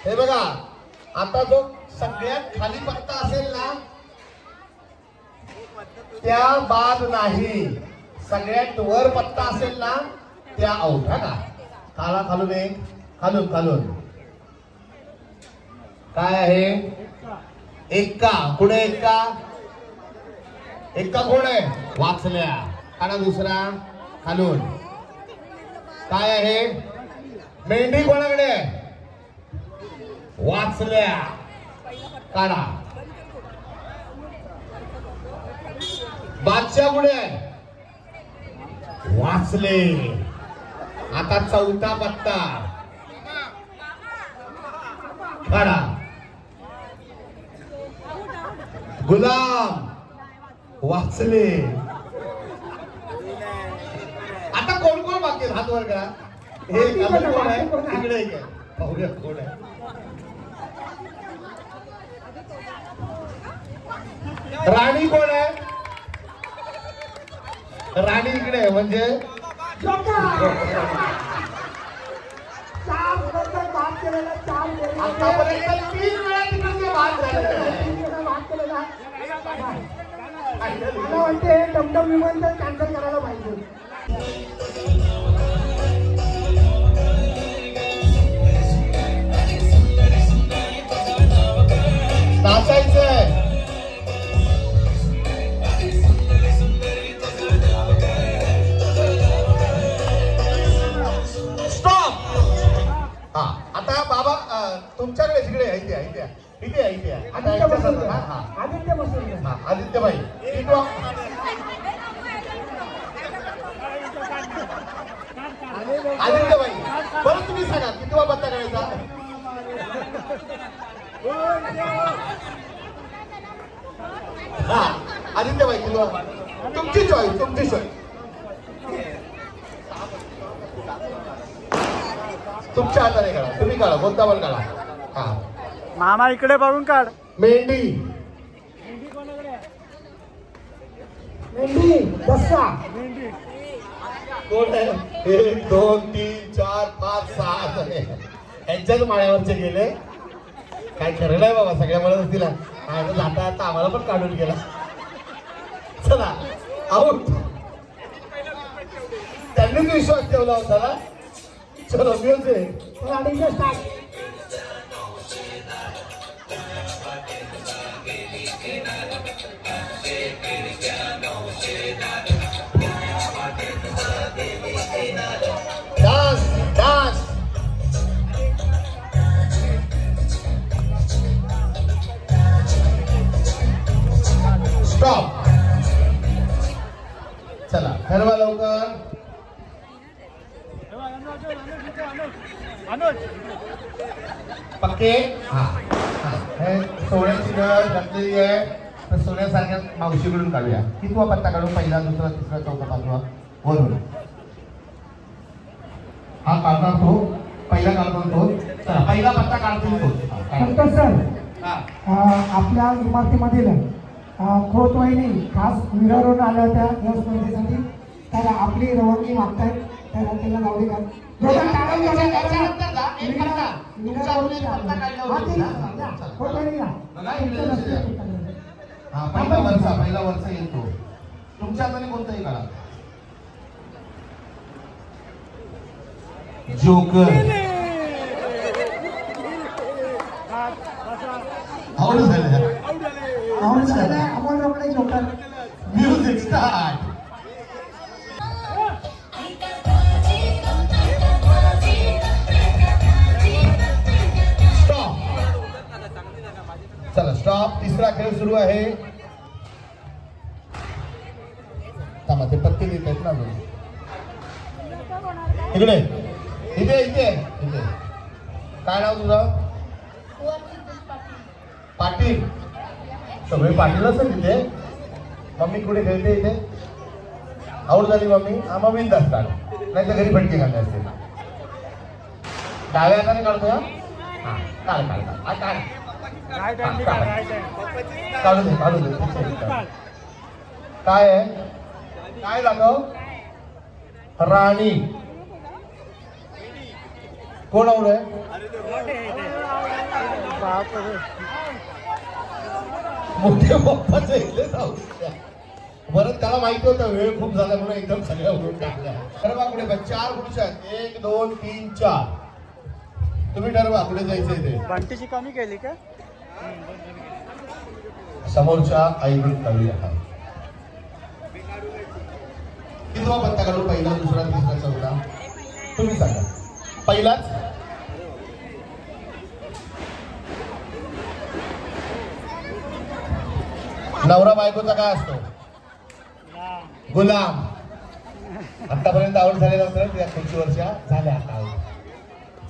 हे बघा, आता जो सगळ्यात खाली पत्ता असेल ना त्या बाद नाही. सगळ्यात वर पत्ता असेल ना त्या आउट. हा का? खाला खालून एक, खालून खालून. काय आहे? एक्का. पुढे एक्का. एक्का कोण आहे? वाचल्या. काढा दुसरा खालून. काय आहे? मेंढी कोणाकडे आहे? वाचल्या. काढा. बादशाह पुढे आहे? वाचले. आता चौथा पत्ता काढा. गुलाम. वाचले. आता कोण कोण बाकी? हात वर करा. हे कोण आहे? तिकडे आहे. पाहूया कोण आहे. राणी कोण आहे? राणी इकडे आहे. म्हणजे आतापर्यंत 3 वेळा तिकडे भाग झाले. मला वाटते टमटम विमानतळ कॅन्सल करायला पाहिजे. नाचायचंय. स्टॉप. हा आता बाबा तुमच्याकडे तिकडे इथे इथे इथे आता आदित्यबाई. आदित्यबाई परत तुम्ही सांगा कितवा पत्ता करायचा? हा आदित्यबाई कितवा? तुमची चॉईस, तुमची चॉईस. तुमच्या हाताने काढा. तुम्ही काढा. कोणता पण काढा. हा मामा इकडे बघून काढ. मेंढी. मेंढी दसा. कोण आहे? 1 2 3 4 5 6 जण यांच्याच माळ्यावरचे गेले. काय खरं नाही बाबा, सगळ्या म्हणत असतील जाता आता आम्हाला पण काढून गेला. चला आऊट. त्यांनीच विश्वास ठेवला होता ना. चलो म्युझिक. गाडीचं स्टार्ट. Dance dance. स्टॉप. चला ठरवा लवकर. पक्के. हा हे सोन्याची गळ घातलेली आहे, तर सोन्यासारख्या मावशीकडून काढूया. कितवा पत्ता काढू? पहिला, दुसरा, तिसरा, चौथा, पाचवा वरून. हा काढणार तो. पहिला काढतो तो. चला पहिला पत्ता काढतील तो. संतोष सर, आपल्या इमारतीमधील खोतवाहिनी खास विरारून आल्या होत्या या स्पर्धेसाठी. तर आपली रवानगी मागतायत, तर त्यांना जाऊ दे का. पहिला वरचा येतो. तुमच्या हाताने कोणताही काढा. जोकर. आउट झाले. आपण Rokade joker. Music start. Stop. चला स्टॉप. तिसरा खेळ सुरू आहे. थांबा, ते पत्ते देत आहेत ना. इकडे इथे इथे इथे. काय नाव तुझं? पाटील. सगळे पाटील असं तिथे. मम्मी कुठे खेळते इथे? आऊट झाली मम्मी. हा मग विंद असतात, नाही तर घरी फटके घालले असते. डाव्या हाताने काढतो. हा काढ काढ काढ काढ. काढू दे काढू दे. काय आहे? काय दाखव? राणी. कोण आवड आहे? मोठे बाप्पाचे बरं, त्याला माहिती होतं वेळ खूप झाला म्हणून एकदम सगळ्या उडून टाकल्या. ठरवा कुठे. 4 खुर्च्या आहेत. 1 2 3 4. तुम्ही ठरवा कुठे जायचंय ते. बंटीची कमी केली का? समोरच्या आईकडून काढूया. कितवा पत्ता काढू? पहिला, दुसरा, तिसरा, चौथा? तुम्ही सांगा. पहिलाच. नवरा बायकोचा काय असतो? गुलाम. आतापर्यंत आवड झालेला असतं त्या खुर्चीवरच्या. झाल्या आता.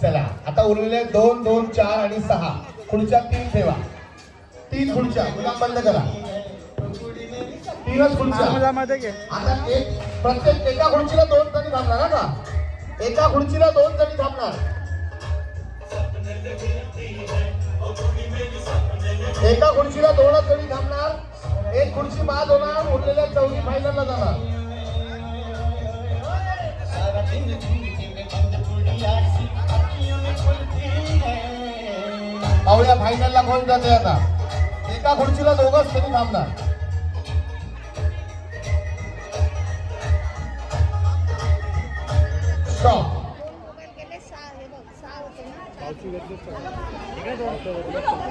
चला आता उरलेले 2 2 4 आणि 6 खुर्च्या. 3 ठेवा. 3 खुर्च्या. गुलाम बंद करा. 3च खुर्च्या. आता प्रत्येक एका खुर्चीला 2 जणी थांबणार का? एका खुर्चीला 2 जणी थांबणार. एका खुर्चीला 2च जणी थांबणार. एक खुर्ची बाद होणार. उरलेल्या 4 फायनलला जाणार. आवळ्या फायनलला कोण जाते आता? एका खुर्चीला 2च जणी थांबणार. स्टॉप.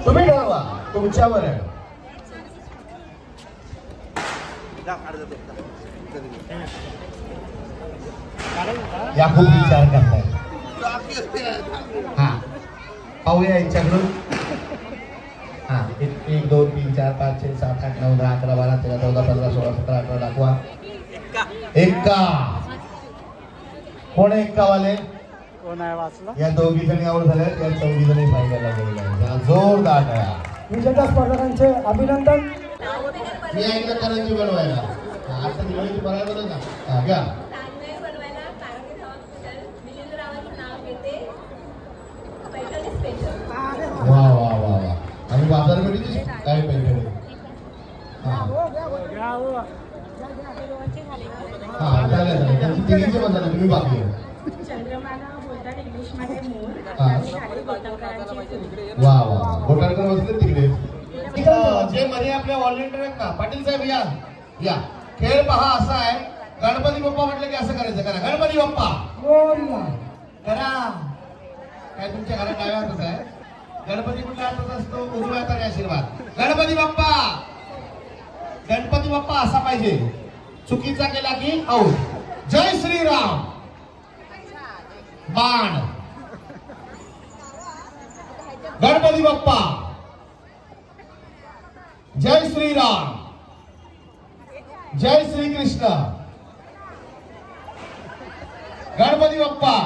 तुम्ही ठरवा. तुमच्यावर आहे. या खूप विचार करताय. हा पाहूया यांच्याकडून. हा 1 2 3 4 5 6 7 8 9 10 11 12 13 14 15 16 17 18 दाखवा. एक्का. कोण एक्का वाले? कोण आहे वाचला? या 2 जणी आवड झाल्या. या 4 जणी फायनलला गेलेल्या. जोरदार टाळ्या. विजेत्या स्पर्धकांचे अभिनंदन. मी ऐकलं करंजी बनवायला. आता दिवाळीची बनायला बरं का? घ्या. वा वा वा वा. लावे पैठणी. हा चालेल. त्यांची तिघीचे पण झालं, तुम्ही बाकी आहे. चंद्रमाला बोलतात इंग्लिशमध्ये मूळ. वा वा, घोटाळकर बसले तिकडे. जे मध्ये आपले व्हॉलेंटियर आहेत ना, पाटील साहेब या या. खेळ पहा असा आहे, गणपती बाप्पा म्हटलं की असं करायचं. करा गणपती बाप्पा करा. काय तुमच्या घरात डाव्या हातच आहे? गणपती कुठल्या हातात असतो? उजव्या हाताने आशीर्वाद. गणपती बाप्पा, गणपती बाप्पा असा पाहिजे. चुकीचा केला की आऊट. जय श्रीराम. बाण. गणपती बाप्पा. जय श्रीराम. जय श्री कृष्ण. गणपती बाप्पा.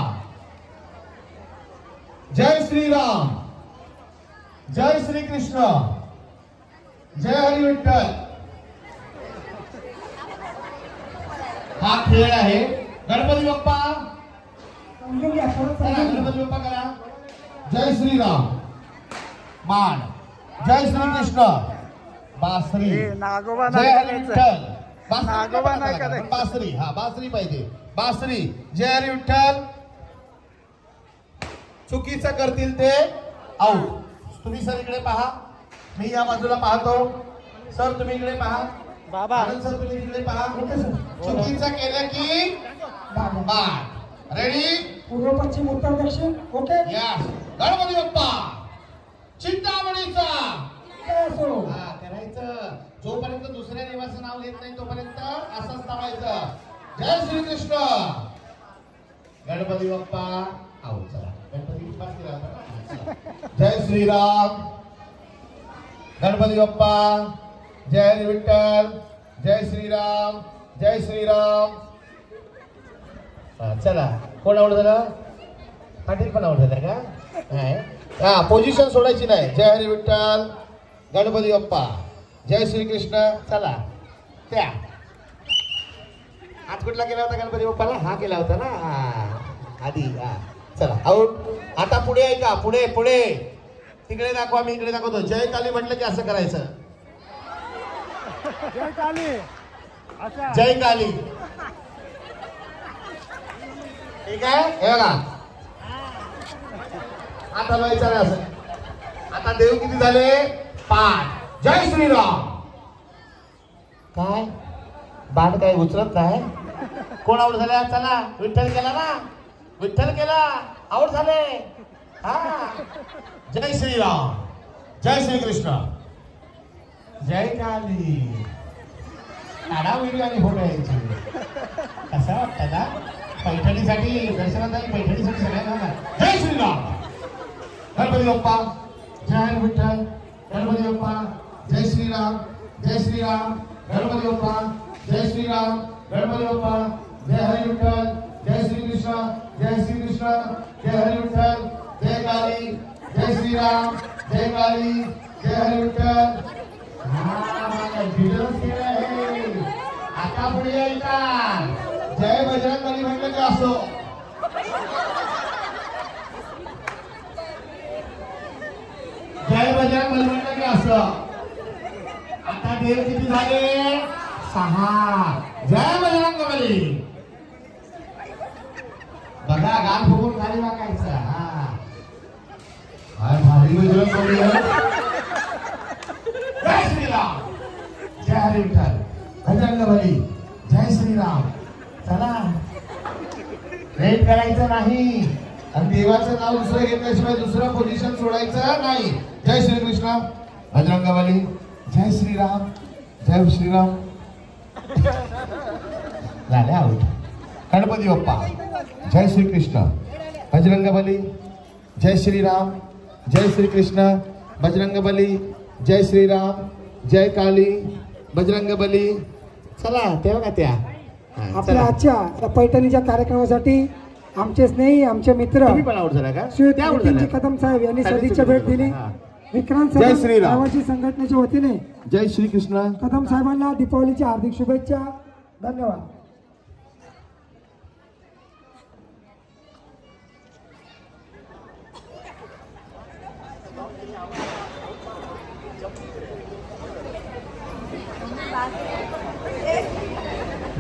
जय श्रीराम. जय श्री कृष्ण. जय हरी विठ्ठल. हा खेळ आहे. गणपती बाप्पा. गणपती बाप्पा करा. जय श्रीराम. मान. जय श्री कृष्ण. बासरी. जय हरी विठ्ठल. बासरी. हा बासरी पाहिजे. बासरी. जय हरी विठ्ठल. चुकीचं करतील ते आऊट. तुम्ही सर इकडे पहा, मी या बाजूला पाहतो. सर तुम्ही इकडे पहा. बाबा सर तुम्ही इकडे पहा. चुकीचं केलं की बाण. रेडी. पूर्व पश्चिम उत्तर दक्षिण. ओके. यस. गणपती बाप्पा. चिंतामणीचा करायचं. जोपर्यंत दुसऱ्या देवाचं नाव घेत नाही तोपर्यंत असंच थांबायचं. जय श्री कृष्ण. गणपती बाप्पा. आहो चला. गणपती बाप्पा. जय श्रीराम. गणपती बाप्पा. जय हरी विठ्ठल. जय श्रीराम. जय श्रीराम. चला. कोण आवड झाला? पाटील पण आवड झाला का? हा पोझिशन सोडायची नाही. जय हरी विठ्ठल. गणपती बाप्पा. जय श्री कृष्ण. चला. त्या हात कुठला केला होता गणपती बाप्पाला? हा केला होता ना. हा आधी. हा चला आऊट. आता पुढे आहे का? पुढे पुढे तिकडे दाखवा, मी इकडे दाखवतो. जय काली म्हटलं की असं करायचं. जय काली. जय काली. ठीक आहे. हे बघा आता हलवायचं नाही असं. आता देव किती झाले? 5. जय श्रीराम. काय बाण काय उचलत नाही? कोण आऊट झाल्या? चला. विठ्ठल केला ना. विठ्ठल केला. आऊट झाले. हा. जय श्रीराम. जय श्री कृष्ण. जय काली. काढा व्हिडिओ आणि फोटो यायचे. कसा वाटतं ना? पैठणीसाठी दर्शनात आणि पैठणीसाठी सगळ्यांना. जय श्रीराम. गणपती बाप्पा. जय हरी विठ्ठल. गणपती बाप्पा. जय श्रीराम. जय श्रीराम. गणपती बाप्पा. जय श्रीराम. गणपती बाप्पा. जय हरी विठ्ठल. जय श्री कृष्ण. जय श्री कृष्ण. जय हरी विठ्ठल. जय काली. जय श्रीराम. जय काली. जय हरी विठ्ठल. आता पुढे यायचा. जय बजरंगबली म्हटलं की असो. जय बजरंगबली म्हटलं की असं. आता देव किती झाले? 6. जय बजरंगबली. बघा गाल फुगून खाली वाकायचं. हा भारी बजरंगबली. जय श्रीराम. जय हरी विठ्ठल. बजरंगबली. जय श्रीराम. चला. लेट करायचं नाही आणि देवाचं नाव दुसरं घेतल्याशिवाय दुसरं पोझिशन सोडायचं नाही. जय श्री कृष्ण. बजरंगबली. जय श्रीराम. जय श्रीराम. झाले आऊट. गणपती बाप्पा. जय श्री कृष्ण. बजरंगबली. जय श्रीराम. जय श्री कृष्ण. बजरंगबली. जय श्रीराम. जय काली. बजरंगबली. चला. तेव्हा का त्या आपल्या आजच्या या पैठणीच्या कार्यक्रमासाठी आमचे स्नेही, आमचे मित्र श्री कदम साहेब यांनी सदिच्छा भेट दिली. विक्रांत गावाची संघटनेच्या वतीने जय श्री कृष्ण. कदम साहेबांना दीपावलीच्या हार्दिक शुभेच्छा. धन्यवाद.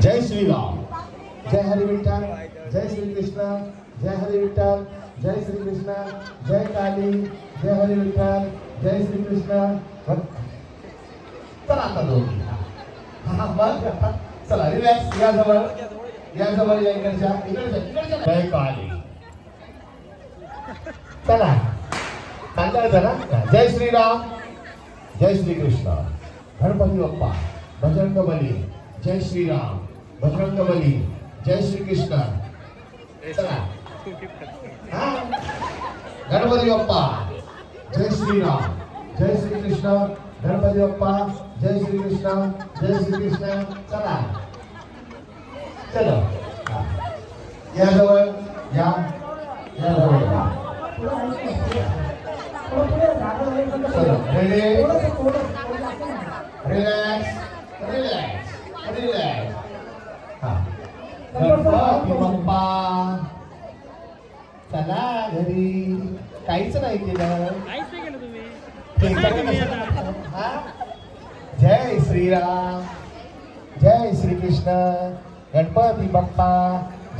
जय श्रीराम, जय हरि विठ्ठल, जय श्री कृष्ण, जय हरि विठ्ठल, जय श्री कृष्ण, जय काली, जय हरि विठ्ठल, जय श्री कृष्ण. चला आता दोघी. चला रिलॅक्स. या जवळ या इकडच्या. जय काली. चला सांगायचं ना. जय श्रीराम, जय श्री कृष्ण, गणपती बाप्पा, बजरंग बली, जय श्रीराम, बजरंग बली, जय श्री कृष्ण. चला गणपती बाप्पा, जय श्रीराम, जय श्री कृष्ण, गणपती बाप्पा, जय श्री कृष्ण, जय श्री कृष्ण. चला चलो या जवळ या जवळ. Relax relax relax. Ganpati Bappa, चला घरी. काहीच नाही केलं. जय श्रीराम, जय श्री कृष्ण, गणपती बाप्पा,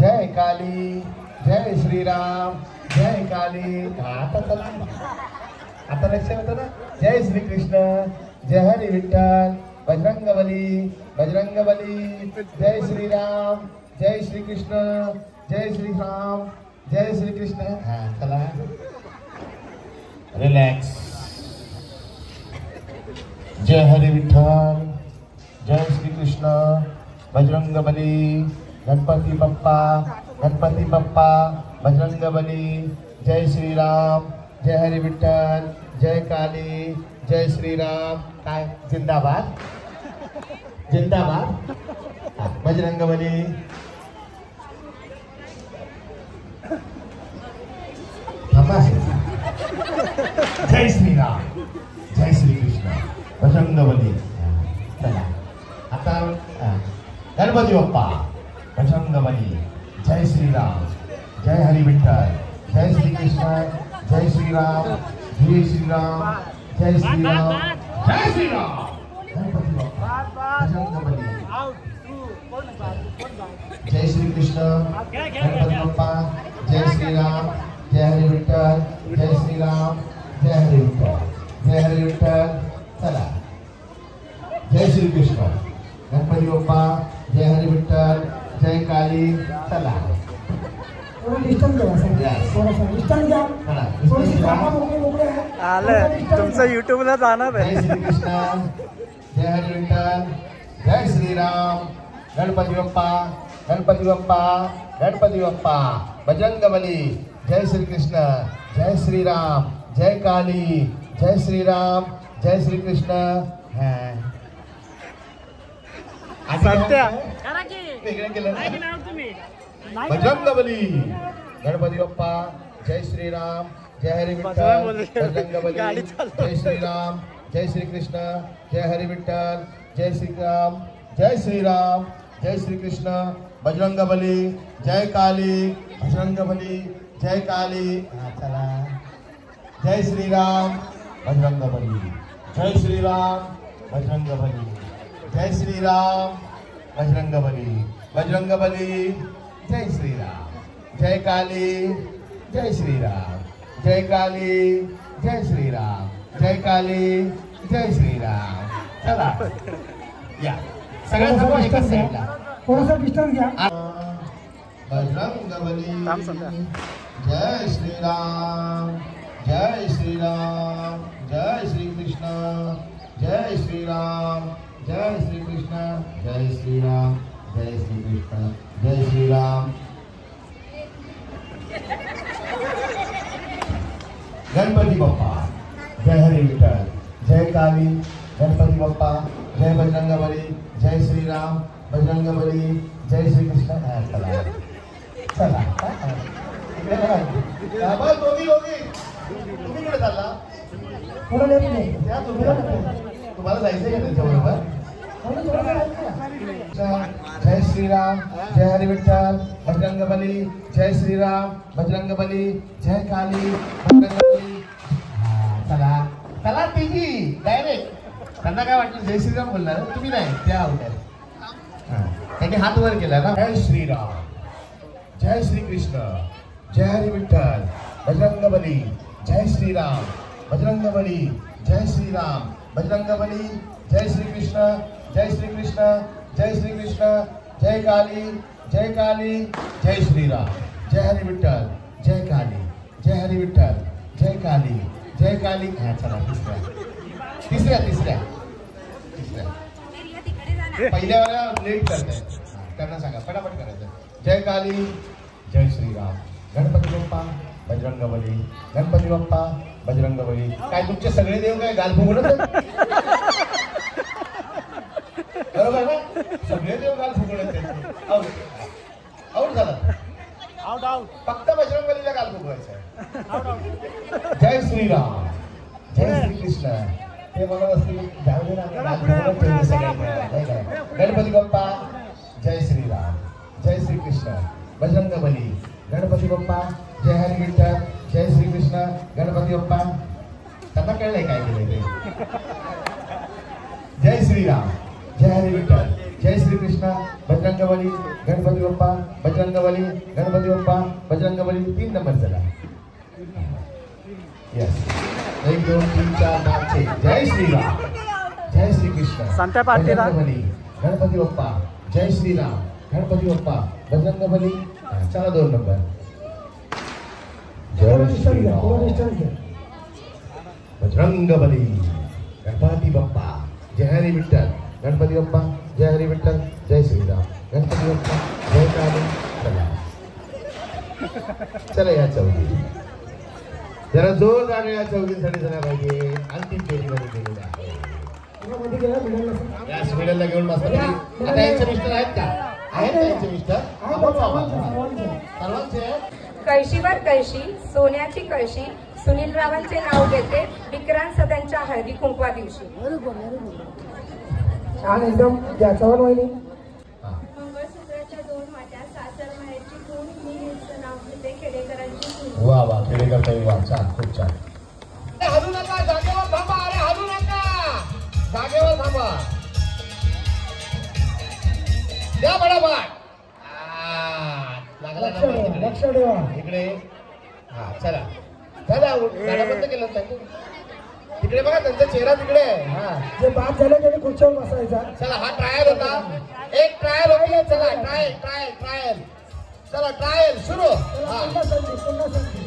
जय काली, जय श्रीराम, जय काली. आता लक्ष होतं ना. जय श्री कृष्ण, जय हरी विठ्ठल, बजरंग बली, बजरंग बली, जय श्रीराम, जय श्री कृष्ण, जय श्रीराम, जय श्री कृष्ण. चला रिलॅक्स. जय हरी विठ्ठल, जय श्री कृष्ण, बजरंग बली, गणपती बाप्पा, गणपती बाप्पा, बजरंग बली, जय श्रीराम, जय हरी विठ्ठल, जय काली, जय श्रीराम. काय जिंदाबाद जिंदाबाद. बजरंग बली. जय श्रीराम, जय श्री कृष्ण, बजरंग बली. चला आता गणपती बाप्पा, बजरंग बली, जय श्रीराम, जय हरी विठ्ठल, जय श्री कृष्ण, जय श्रीराम, जय श्रीराम, जय श्रीराम, जय श्रीराम. गणपती बाप्पा, बजरंग बली, जय श्री कृष्ण, गणपती बाप्पा, जय श्रीराम, जय हरी विठ्ठल, जय श्रीराम, जय हरी विठ्ठल, जय हरी विठ्ठल. चला जय श्री कृष्ण, गणपती बाप्पा, जय हरी विठ्ठल, जय काली. चला आलं तुमचं युट्यूबला जाणार आहे. जय श्री कृष्ण, जय हरी विठ्ठल, जय श्रीराम, गणपती बाप्पा, गणपती बाप्पा, गणपती बाप्पा, बजरंग बली, जय श्री कृष्ण, जय श्रीराम, जय काली, जय श्रीराम, जय श्री कृष्ण. वेगळं केलं. बजरंग बली, गणपती बाप्पा, जय श्रीराम, जय हरी विठ्ठल, बजरंग बली, जय श्रीराम, जय श्री कृष्ण, जय हरी विठ्ठल, जय श्रीराम, जय श्रीराम, जय श्री कृष्ण, बजरंग बली, जय काली, बजरंग बली, जय काली. चला जय श्रीराम, बजरंग बली, जय श्रीराम, बजरंग बली, जय श्रीराम, बजरंग बली, बजरंग बली, जय श्रीराम, जय काली, जय श्रीराम, जय काली, जय श्रीराम, जय काली, जय श्रीराम. चला या सगळ्यांसमोर एकच साईडला थोडंसं डिस्टन्स घ्या. बजरंग बली, जय श्रीराम, जय श्रीराम, जय श्री कृष्ण, जय श्रीराम, जय श्री कृष्ण, जय श्रीराम, जय श्री कृष्ण, जय श्रीराम. गणपती बाप्पा, जय हरी विठ्ठल, जय काली, गणपती बाप्पा, जय बजरंग बली, जय श्रीराम, बजरंग बली, जय श्री कृष्ण. चला चला तुम्ही कुठे चालला. तुम्हाला जायचं का त्यांच्याबरोबर. जय श्रीराम, जय हरी विठ्ठल, बजरंग बली, जय श्रीराम, बजरंग बली, जय काली, बजरंग बली. चला चला तिघी डायरेक्ट त्यांना काय वाटलं जय श्रीराम बोलणार तुम्ही नाही त्या आवडल्या त्यांनी हात वर केला ना जय श्रीराम जय श्री कृष्ण जय हरी विठ्ठल बजरंगबली जय श्रीराम बजरंगबली जय श्रीराम बजरंगबली जय श्री कृष्ण जय श्री कृष्ण जय श्री कृष्ण जय काली जय श्रीराम जय हरी विठ्ठल जय काली जय हरी विठ्ठल जय काली हा चला तिसऱ्या पहिल्या वेळा लेट करताय त्यांना सांगा फटाफट करायचं जय काली जय श्रीराम गणपती बाप्पा बजरंगबली गणपती बाप्पा बजरंगबली काय तुमचे सगळे देव काय गाल फुगडत बरोबर ना सगळे देव गाल फुगडत आऊट झाला फक्त बजरंगबलीला गाल फुगवायचं जय श्रीराम जय श्री कृष्ण ते म्हणत असतील गणपती बाप्पा जय श्रीराम जय श्री कृष्ण बजरंगबली गणपती बाप्पा जय हरी विठ्ठल जय श्री कृष्ण गणपती बाप्पा त्यांना कळलंय काय केलंय ते जय श्रीराम जय हरी विठ्ठल जय श्री कृष्ण बजरंगबली गणपती बाप्पा बजरंगबली गणपती बाप्पा बजरंगबली 3 नंबर चला यस 1 2 3 4 5 6 जय श्रीराम जय श्री कृष्ण संत्या पाटीला गणपती बाप्पा जय श्रीराम गणपती बाप्पा बजरंगबली चला 2 नंबर जय श्रीराम बजरंगबली गणपती बाप्पा जय हरी विठ्ठल गणपती बाप्पा जय हरी विठ्ठल जय श्रीराम गणपती बाप्पा जय काली चला या चौघी जरा जोरदार या चौघींसाठी झाला पाहिजे अंतिम फेरीमध्ये गेलेला आहे या स्मिडलला घेऊन बसता आता यांचे मिस्टर आहेत का आहेत का यांचे मिस्टर सर्वांचे कळशीवर कळशी सोन्याची कळशी सुनील रावांचे नाव घेते विक्रांत सदांच्या हळदी कुंकवा दिवशी छान एकदम ज्याच्यावर वहिनी मंगळसूत्राच्या 2 वाट्या सासर माहेरची खून मी नाव घेते खेडेकरांची वा वा खेडेकर ताई वा छान खूप छान हलू नका जागेवर थांबा अरे हलू नका जागेवर थांबा द्या बडाबड लक्ष ठेवा इकडे हा चला चला गाडा बंद केलं त्यांनी तिकडे बघा त्यांचा चेहरा तिकडे हा जे बाद झाले त्याने खुर्चीवर बसायचा चला हा ट्रायल होता एक ट्रायल होती चला ट्रायल चला ट्रायल सुरू पुन्हा संधी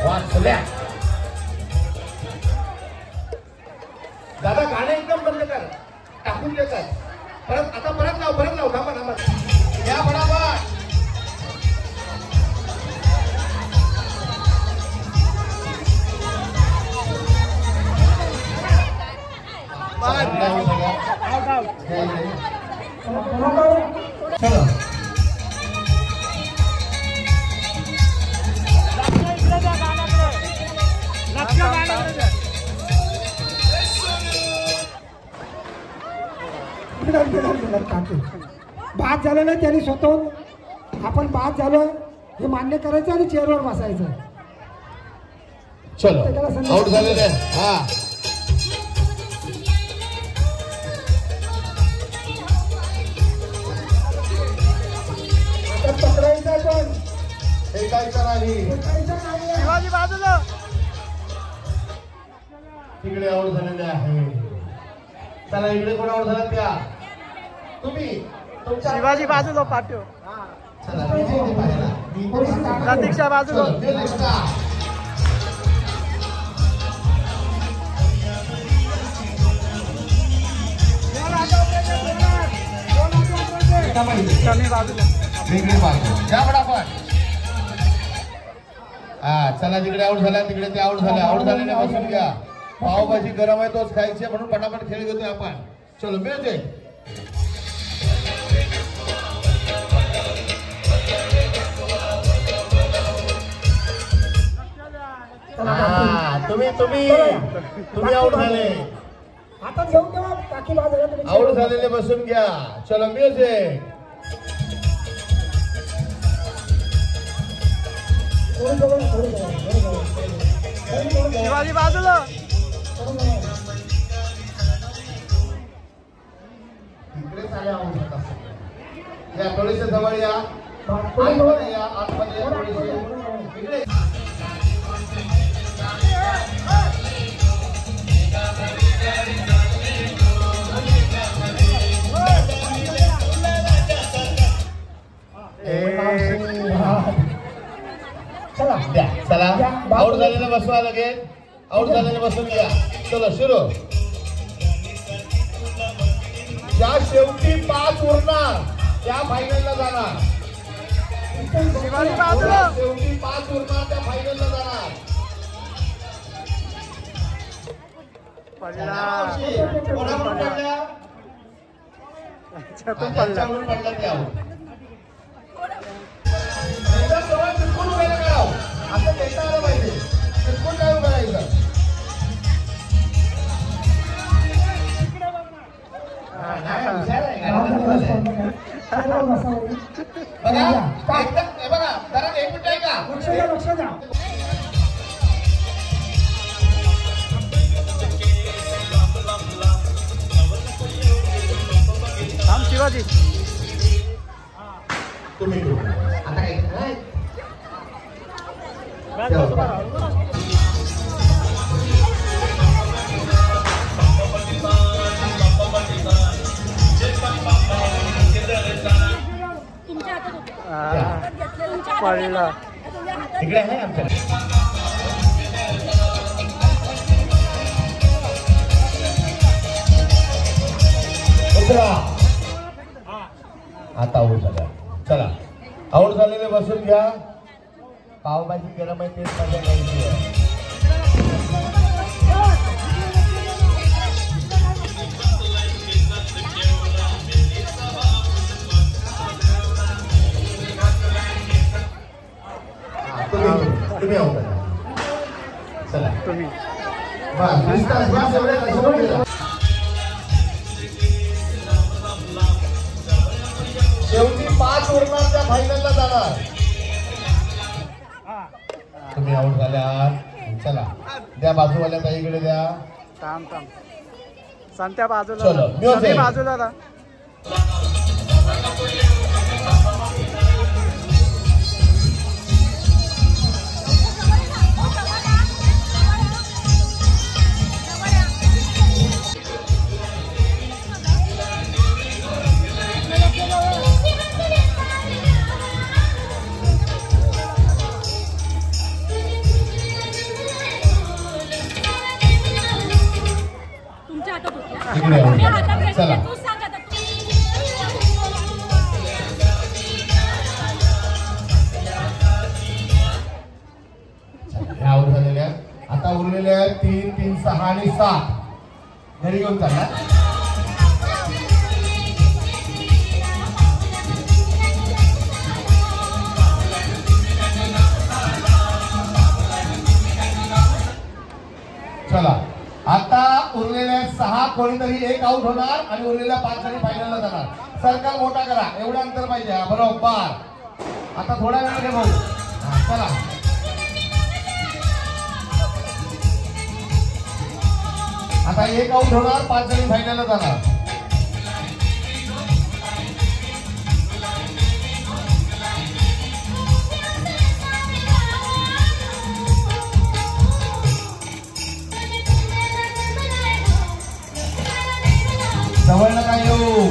वाचल्या दादा गाणं एकदम बंद कर टाकून देतात परत लाव थांबा या बडाबड चलो बाद झालं ना त्यांनी स्वतःहून आपण बाद झालो हे मान्य करायचं आणि चेअरवर बसायचं चलो आउट झालेले हा पकडायचं पण फेकायचं नाही शिवाजी बाजूला तिकडे आउट झालेले आहे चला इकडे कोण आउट झाला त्या तुम्ही शिवाजी बाजूला पाठव चला प्रतीक्षा बाजूला कमी बाजूला हा चला तिकडे आउट झाला तिकडे ते आउट झाले बसून घ्या पावभाजी गरम आहे तोच खायची म्हणून पटापट खेळ घेतोय आपण चलो मिळते तुम्ही आउट झाले आता घेऊन तेव्हा टाकी बाजूला आउट झालेले बसून घ्या चलो म्युझिक शिवाजी बाजूला. इकडे चाले या थोडेसे जवळ या. आतमध्ये या, आतमध्ये या थोडेसे. इकडे चला आउट झालेलं बसवा लगेच. आउट झालेलं बसून घ्या. चलो सुरू. ज्या शेवटी 5 उरणार त्या फायनलला जाणार. शेवटी 5 उरणार त्या फायनलला जाणार. पडला. पडला त्या चिटकून उभ्याला करावं. असं देता आलं पाहिजे. चिटकून काय उभं राहायचं. बघा जरा 1 मिनिट आहे का. लक्ष द्या. थांब शिवाजी. तुम्ही आता काय पडला. इकडे आहे आमच्याकडे. आता आऊट झाला. चला आऊट झालेले बसून घ्या. पावभाजी गरम आहे तेच मजा घ्यायची आहे. तुम्ही आऊट झाला. चला तुम्ही शेवटी 5 उरणार त्या फायनलला जाणार. तुम्ही आउट झाल्यात. चला द्या बाजूवाल्या ताईकडे द्या. थांब थांब. संत्या बाजूला. चलो, सगळी बाजूला राहा. चला आउट झालेल्या. आता उरलेल्या 3, 3, 6 आणि 7 घरी घेऊन चालला. चला आता उरलेल्या 6 कोणीतरी एक आउट होणार आणि उरलेल्या 5 जणी फायनलला जाणार. सर्कल मोठा करा. एवढं अंतर पाहिजे. बरोबर. आता थोड्या वेळाने भाऊ. चला आता एक आउट होणार. 5 जणी फायनलला जाणार. जवळ नका येऊ.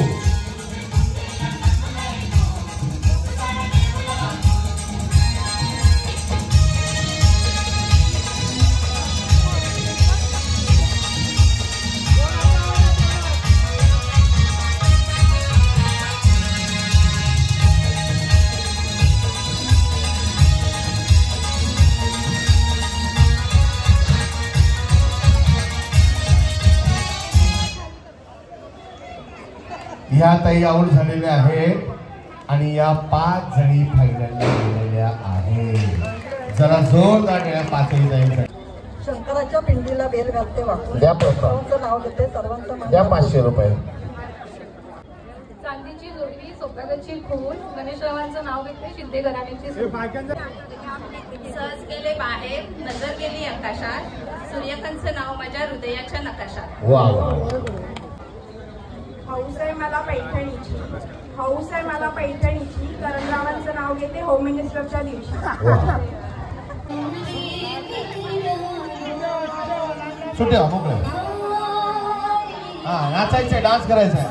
या ताई आउट झालेल्या आहेत आणि या 5 जणी फायनलला गेलेल्या आहेत. जरा जोरदार या 5ही ताई. शंकराच्या पिंडीला बेल घालते वाकून. द्या प्रोत्साहन. नाव घेते सर्वांचं. द्या 500 रुपये. चांदीची जोडवी, सोप्याची खून, गणेशरावांचं नाव घेते, शिंदे घराण्याची. सहज गेले बाहेर, नजर गेली आकाशात, सूर्यकांचं नाव माझ्या हृदयाच्या नकाशात. वा वा. हौस आहे मला पैठणीची, हौस आहे मला पैठणीची, करंजरावांचं नाव घेते होम मिनिस्टरच्या दिवशी. सुट्या मोकळ्या. हा, नाचायचंय, डान्स करायचा.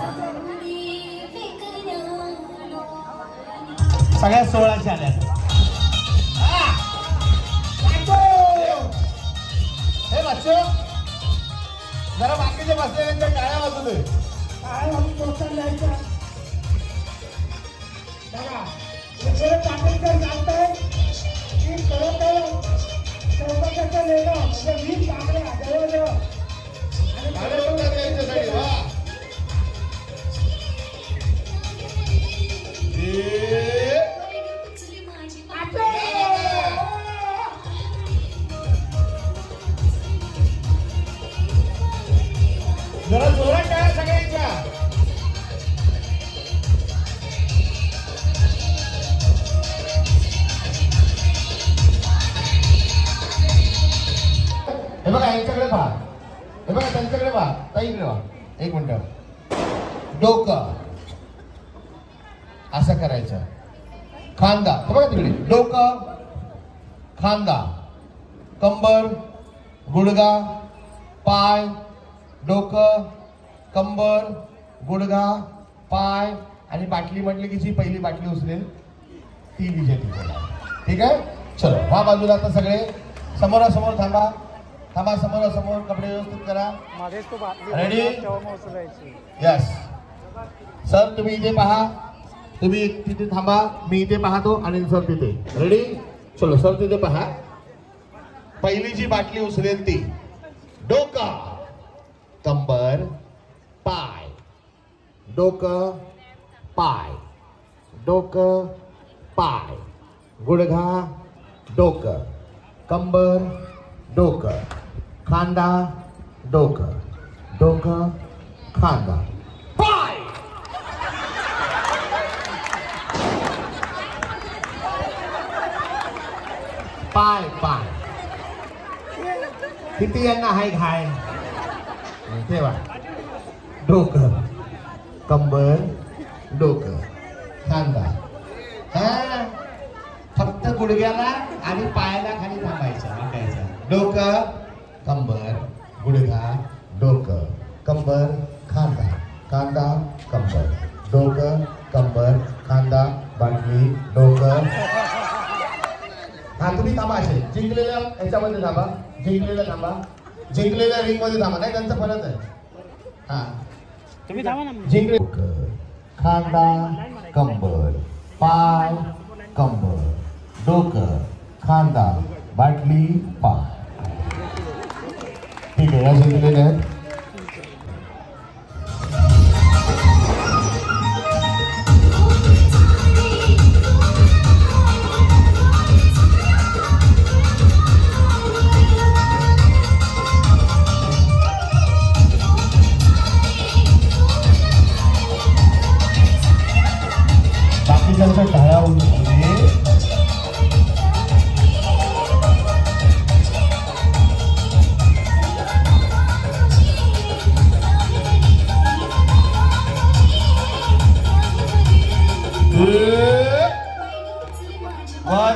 सगळ्या 16 आल्या. हे बच्चो, जरा बाकीचे बसलेल्यांच्या टाळ्या वाजू दे. काय म्हणून प्रोत्साहन द्यायचं बघा. इकडे चाकणकर सांगताय की खरोखर चौकाचं लेणं म्हणजे 20 बांगड्या जवळजवळ जरा जोरात टाळ्या सगळ्यांच्या. हे बघा यांच्याकडे पहा, हे बघा त्यांच्याकडे पहा, ताईकडे पहा. एक मिनिट. डोकं असं करायचं, खांदा, हे बघा तिकडे, डोकं, खांदा, कंबर, गुडगा, पाय, डोकं, कंबर, गुडघा, पाय आणि बाटली म्हटली की जी पहिली बाटली उचलेल ती विजेती होणार. ठीक आहे. चलो वा बाजूला. आता सगळे समोरासमोर थांबा, थांबा, समोरासमोर. कपडे व्यवस्थित करा. रेडी. यस सर, तुम्ही इथे पहा, तुम्ही तिथे थांबा, मी इथे पाहतो आणि सर तिथे. रेडी. चलो सर तिथे पहा. पहिली जी बाटली उचलेल ती डोका, कंबर, पाय, डोकं, पाय, डोकं, पाय, गुडघा, डोकं, कंबर, डोकं, खांदा, डोकं, डोकं, खांदा, पाय. पाय पाय. किती यांना हाय घाय. तेव्हा डोकं, कंबर, डोकं, खांदा. फक्त गुडघ्याला आणि पायाला खाली थांबायचं, वाकायचं. डोकं, कंबर, गुडघा, डोकं, कंबर, खांदा, खांदा, कंबर, डोकं, कंबर, खांदा, बाटली, डोकं. हा तुम्ही थांबा. असे जिंकलेल्या याच्यामध्ये थांबा, जिंकलेल्या थांबा, जिंकलेल्या रिंग मध्ये थांबा. नाही त्यांचं फरक आहे. हा तुम्ही थांबा ना. जिंकले, खांदा, कंबर, पाय, कंबर, डोकं, खांदा, बाटली, पाय. ठीक आहे. या जिंकलेल्या आहेत. बाकीच्या टाळ्या वर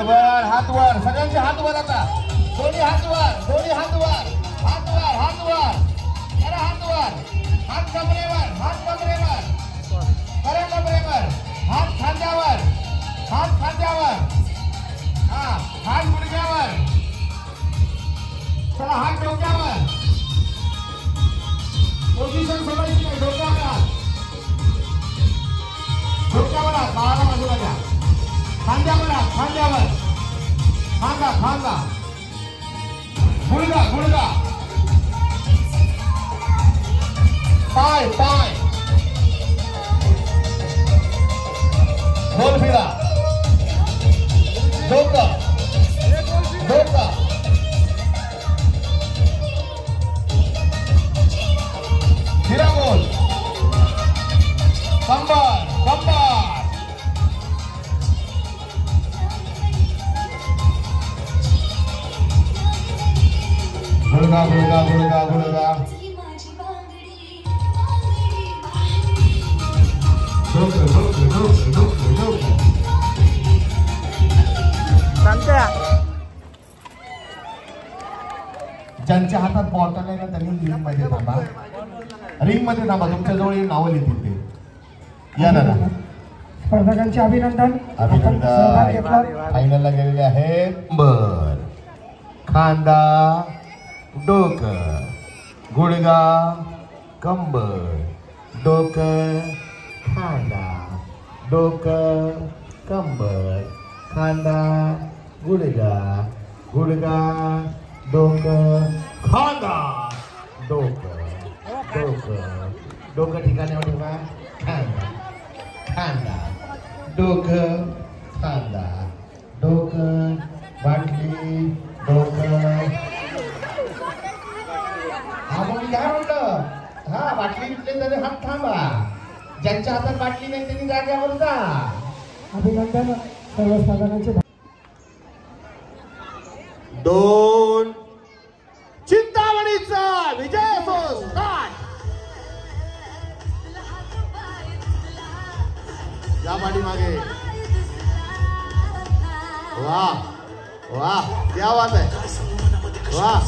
वर, हात वर, सगळ्यांचे हात वर. आता दोन्ही हात वर, दोन्ही हात वर, हात वर, हात वर, करा हात वर, हात कमरेवर, हात कमरेवर, करा कमरेवर, हात खांद्यावर, हात खांद्यावर, हा हात गुडघ्यावर, चला हात डोक्यावर. पोझिशन सोडायची नाही. डोक्यावर, डोक्यावर हात, बाळाला बाजूला घ्या. खांद्यावर हात, खांद्यावर, खांदा, खांदा, गुडघा, गुडघा, पाय, पाय, गोल फिरा, डोकं, डोकं, फिरा गोल, कंबर, कंबर, ज्यांच्या हातात बॉटल आहे ना त्यांनी रिंग मध्ये थांबा, रिंग मध्ये थांबा, तुमच्या जवळ नावं लिहितील ते. या दादा. स्पर्धकांचे अभिनंदन. अभिनंदन. फायनलला गेलेले आहेत. बर, खांदा, डोकं, गुडगा, कंबर, डोकं, खांदा, डोकं, कंबर, खांदा, गुडगा, गुडगा, डोकं, खांदा, डोकं, डोकं, डोकं ठिकाणी ठेवा. खांदा, खांदा, डोकं, खांदा, डोकं, बाटली, डोकं. हा मग काय म्हणलं, हा बाटली घेतली तरी हात थांबा. ज्यांच्या हातात बाटली नाही त्यांनी जाग्यावर जा. अभिनंदन सर्व स्पर्धकांचे. 2 चिंतामणीचा विजय असो. या पाठीमागे. वाह वाह, क्या बात है, वाह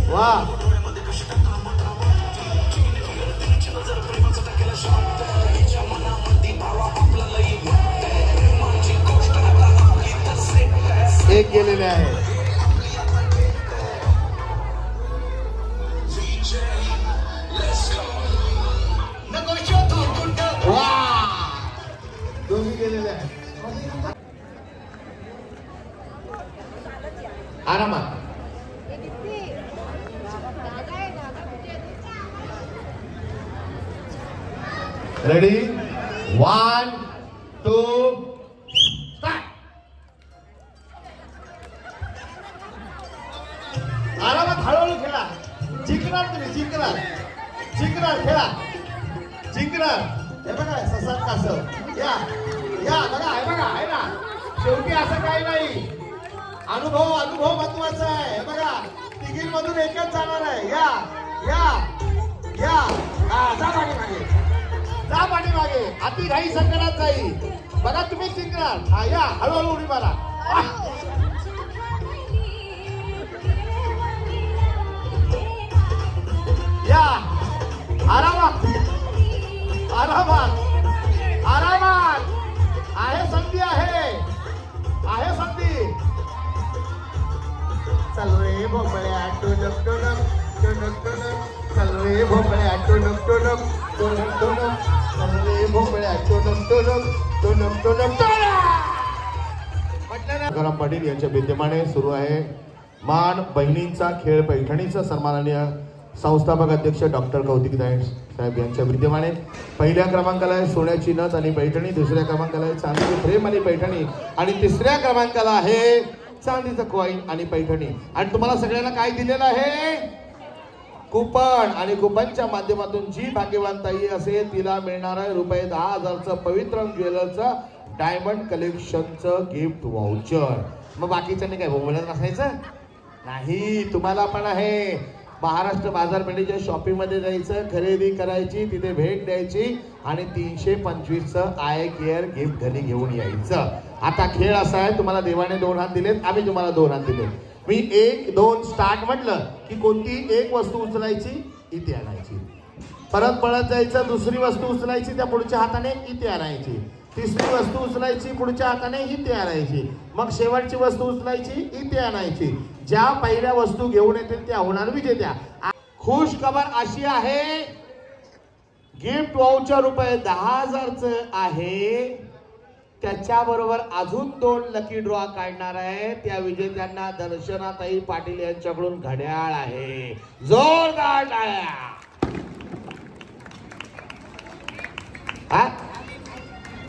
वाह. एक गेलेले आहे. दोन्ही गेलेले आहेत. आरामात. Ready, 1 2 start. आरामात, हळूहळू खेळा. जिंकणार तुम्ही, जिंकणार, जिंकणार. खेळा, जिंकणार. हे बघा ससात कासव. या या बघा, हे बघा, आहे ना. शेवटी असं काही नाही. अनुभव, अनुभव महत्वाचा आहे. हे बघा, तिघींमधून एकच जाणार आहे. या या या. हा, जा पाठीमागे, जा पाठीमागे. अति घाई संकटात जाईल. बघा तुम्ही जिंकणार. हा, या हळूहळू उडी मारा. या आरामात, आरामात, आरामात. आहे संधी, आहे संधी. चल रे भोपळ्या टोनक टोनक टोनक टोनक. चल रे भोपळ्या टोनक टोनक टोनक टोनक. चल रे भोपळ्या टोनक टोनक टोनक टोनक टोनक. गरम पाटील यांच्या विद्यमाने सुरू आहे मान बहिणींचा खेळ पैठणीचा. सन्माननीय संस्थापक अध्यक्ष डॉक्टर कौतिक दायण साहेब यांच्या विद्यमाने पहिल्या क्रमांकाला आहे सोन्याची नथ आणि पैठणी, दुसऱ्या क्रमांकाला आहे चांदीचे फ्रेम आणि पैठणी, आणि तिसऱ्या क्रमांकाला आहे चांदीचं कॉईन आणि पैठणी. आणि तुम्हाला सगळ्यांना काय दिलेलं आहे, कुपन. आणि कुपनच्या माध्यमातून जी भाग्यवान ताई असेल तिला मिळणार आहे ₹10,000चं पवित्र ज्वेलरचं डायमंड कलेक्शनचं गिफ्ट वाउचर. मग बाकीच्यांनी काय बोलत नसायचं नाही. तुम्हाला पण आहे महाराष्ट्र बाजारपेठेच्या शॉपिंग मध्ये जायचं, खरेदी करायची, तिथे भेट द्यायची आणि 325चं आय केअर गिफ्ट घरी घेऊन यायचं. आता खेळ असा आहे, तुम्हाला देवाने 2 हात दिलेत, आम्ही तुम्हाला 2 हात दिले. मी 1 2 स्टार्ट म्हटलं की कोणती एक वस्तू उचलायची, इथे आणायची. परत पळत जायचं, दुसरी वस्तू उचलायची, त्या पुढच्या हाताने इथे आणायची. तिसरी वस्तू उचलायची, पुढच्या हाताने इथे आणायची. मग शेवटची वस्तू उचलायची, इथे आणायची. ज्या पहिल्या वस्तू घेऊन येतील त्या होणार विजेत्या. खुश खबर अशी आहे, गिफ्ट वाउचर ₹10,000चं आहे. त्याच्याबरोबर अजून 2 लकी ड्रॉ काढणार आहे. त्या विजेत्यांना दर्शनाताई पाटील यांच्याकडून घड्याळ आहे. जोरदार टाळ्या.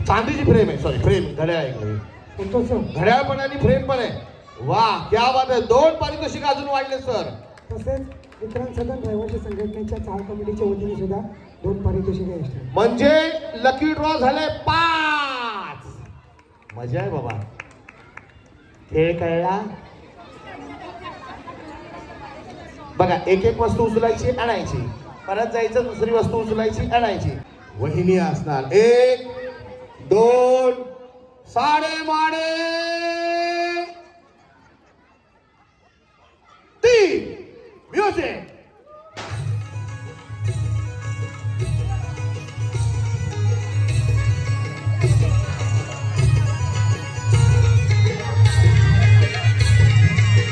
चांदीची फ्रेम आहे, सॉरी फ्रेम, घड्याळ आहे. घड्याळ पण आणि फ्रेम पण आहे. वाह, क्या बात आहे. 2 पारितोषिक अजून वाढले सर. तसेच विक्रांत सदन रहिवासी संघटनेच्या चाळ कमिटीच्या वतीने सुद्धा 2 पारितोषिक आहे. म्हणजे लकी ड्रॉ झाले 5. मजा आहे बाबा. खेळ कळला. बघा, एक वस्तू उचलायची, आणायची, परत जायचं, दुसरी वस्तू उचलायची, आणायची. वहिनी असणार 1 2 साडे माडे 3. म्युझिक.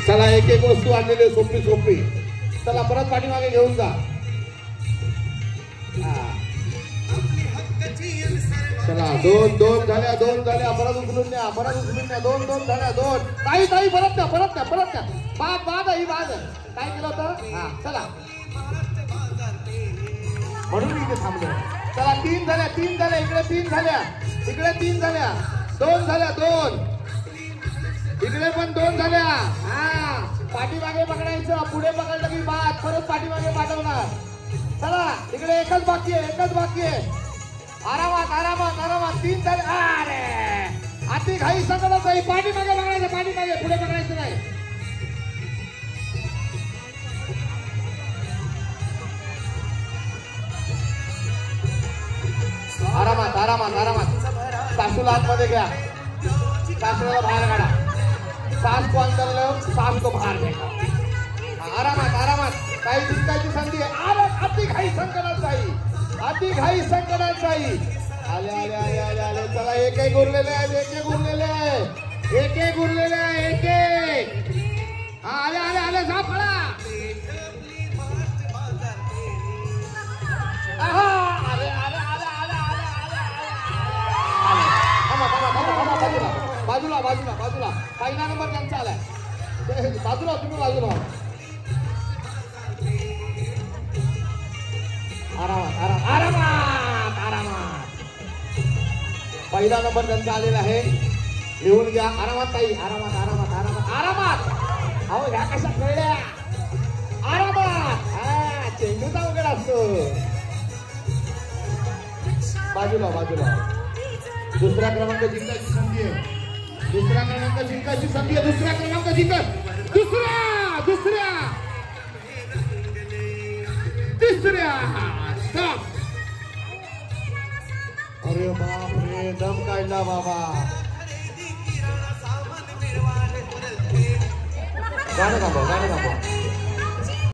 चला एक एक वस्तू आणलेली सोपी सोपी. चला परत पाठीमागे घेऊन जा. चला दोन दोन झाल्या परत उचलून द्या दोन दोन झाल्या दोन. ताई परत द्या बाद ही बाद काय केलं होतं. हा चला म्हणून इथे थांबलो. चला तीन झाल्या इकडे तीन झाल्या दोन झाल्या इकडे पण दोन झाल्या. हा पाठीमागे पकडायचं पुढे पकडलं की बाद परत पाठीमागे पाठवणार. चला इकडे एकच बाकी आहे. आरामात तीन झाले. अरे अति घाई संकटात नाही. पाठीमागे पकडायचं पुढे पकडायचं नाही. आरामात सासूला आतमध्ये घ्या. सासूला बाहेर काढा. सास को अंदर लो सास को बाहर फेका. आरामात काही जिंकायची संधी आहे. अति घाई संकटात जाई. आले चला एक उरलेले आहे. आले जा पळा. बाजूला पहिला नंबर त्यांचा आलाय. बाजूला तुम्ही आरामात पहिला नंबर त्यांचा आलेला आहे. लिहून घ्या. आरामात ताई आरामात. अहो ह्या कशा कळल्या. आरामात चेंडूचा उघड असतो. बाजूला दुसरा क्रमांक जिंकायची संधी आहे. दुसरा क्रमांक जिंकत तिसऱ्या. अरे बापरे दम काढला बाबा. गाणं थांबवा.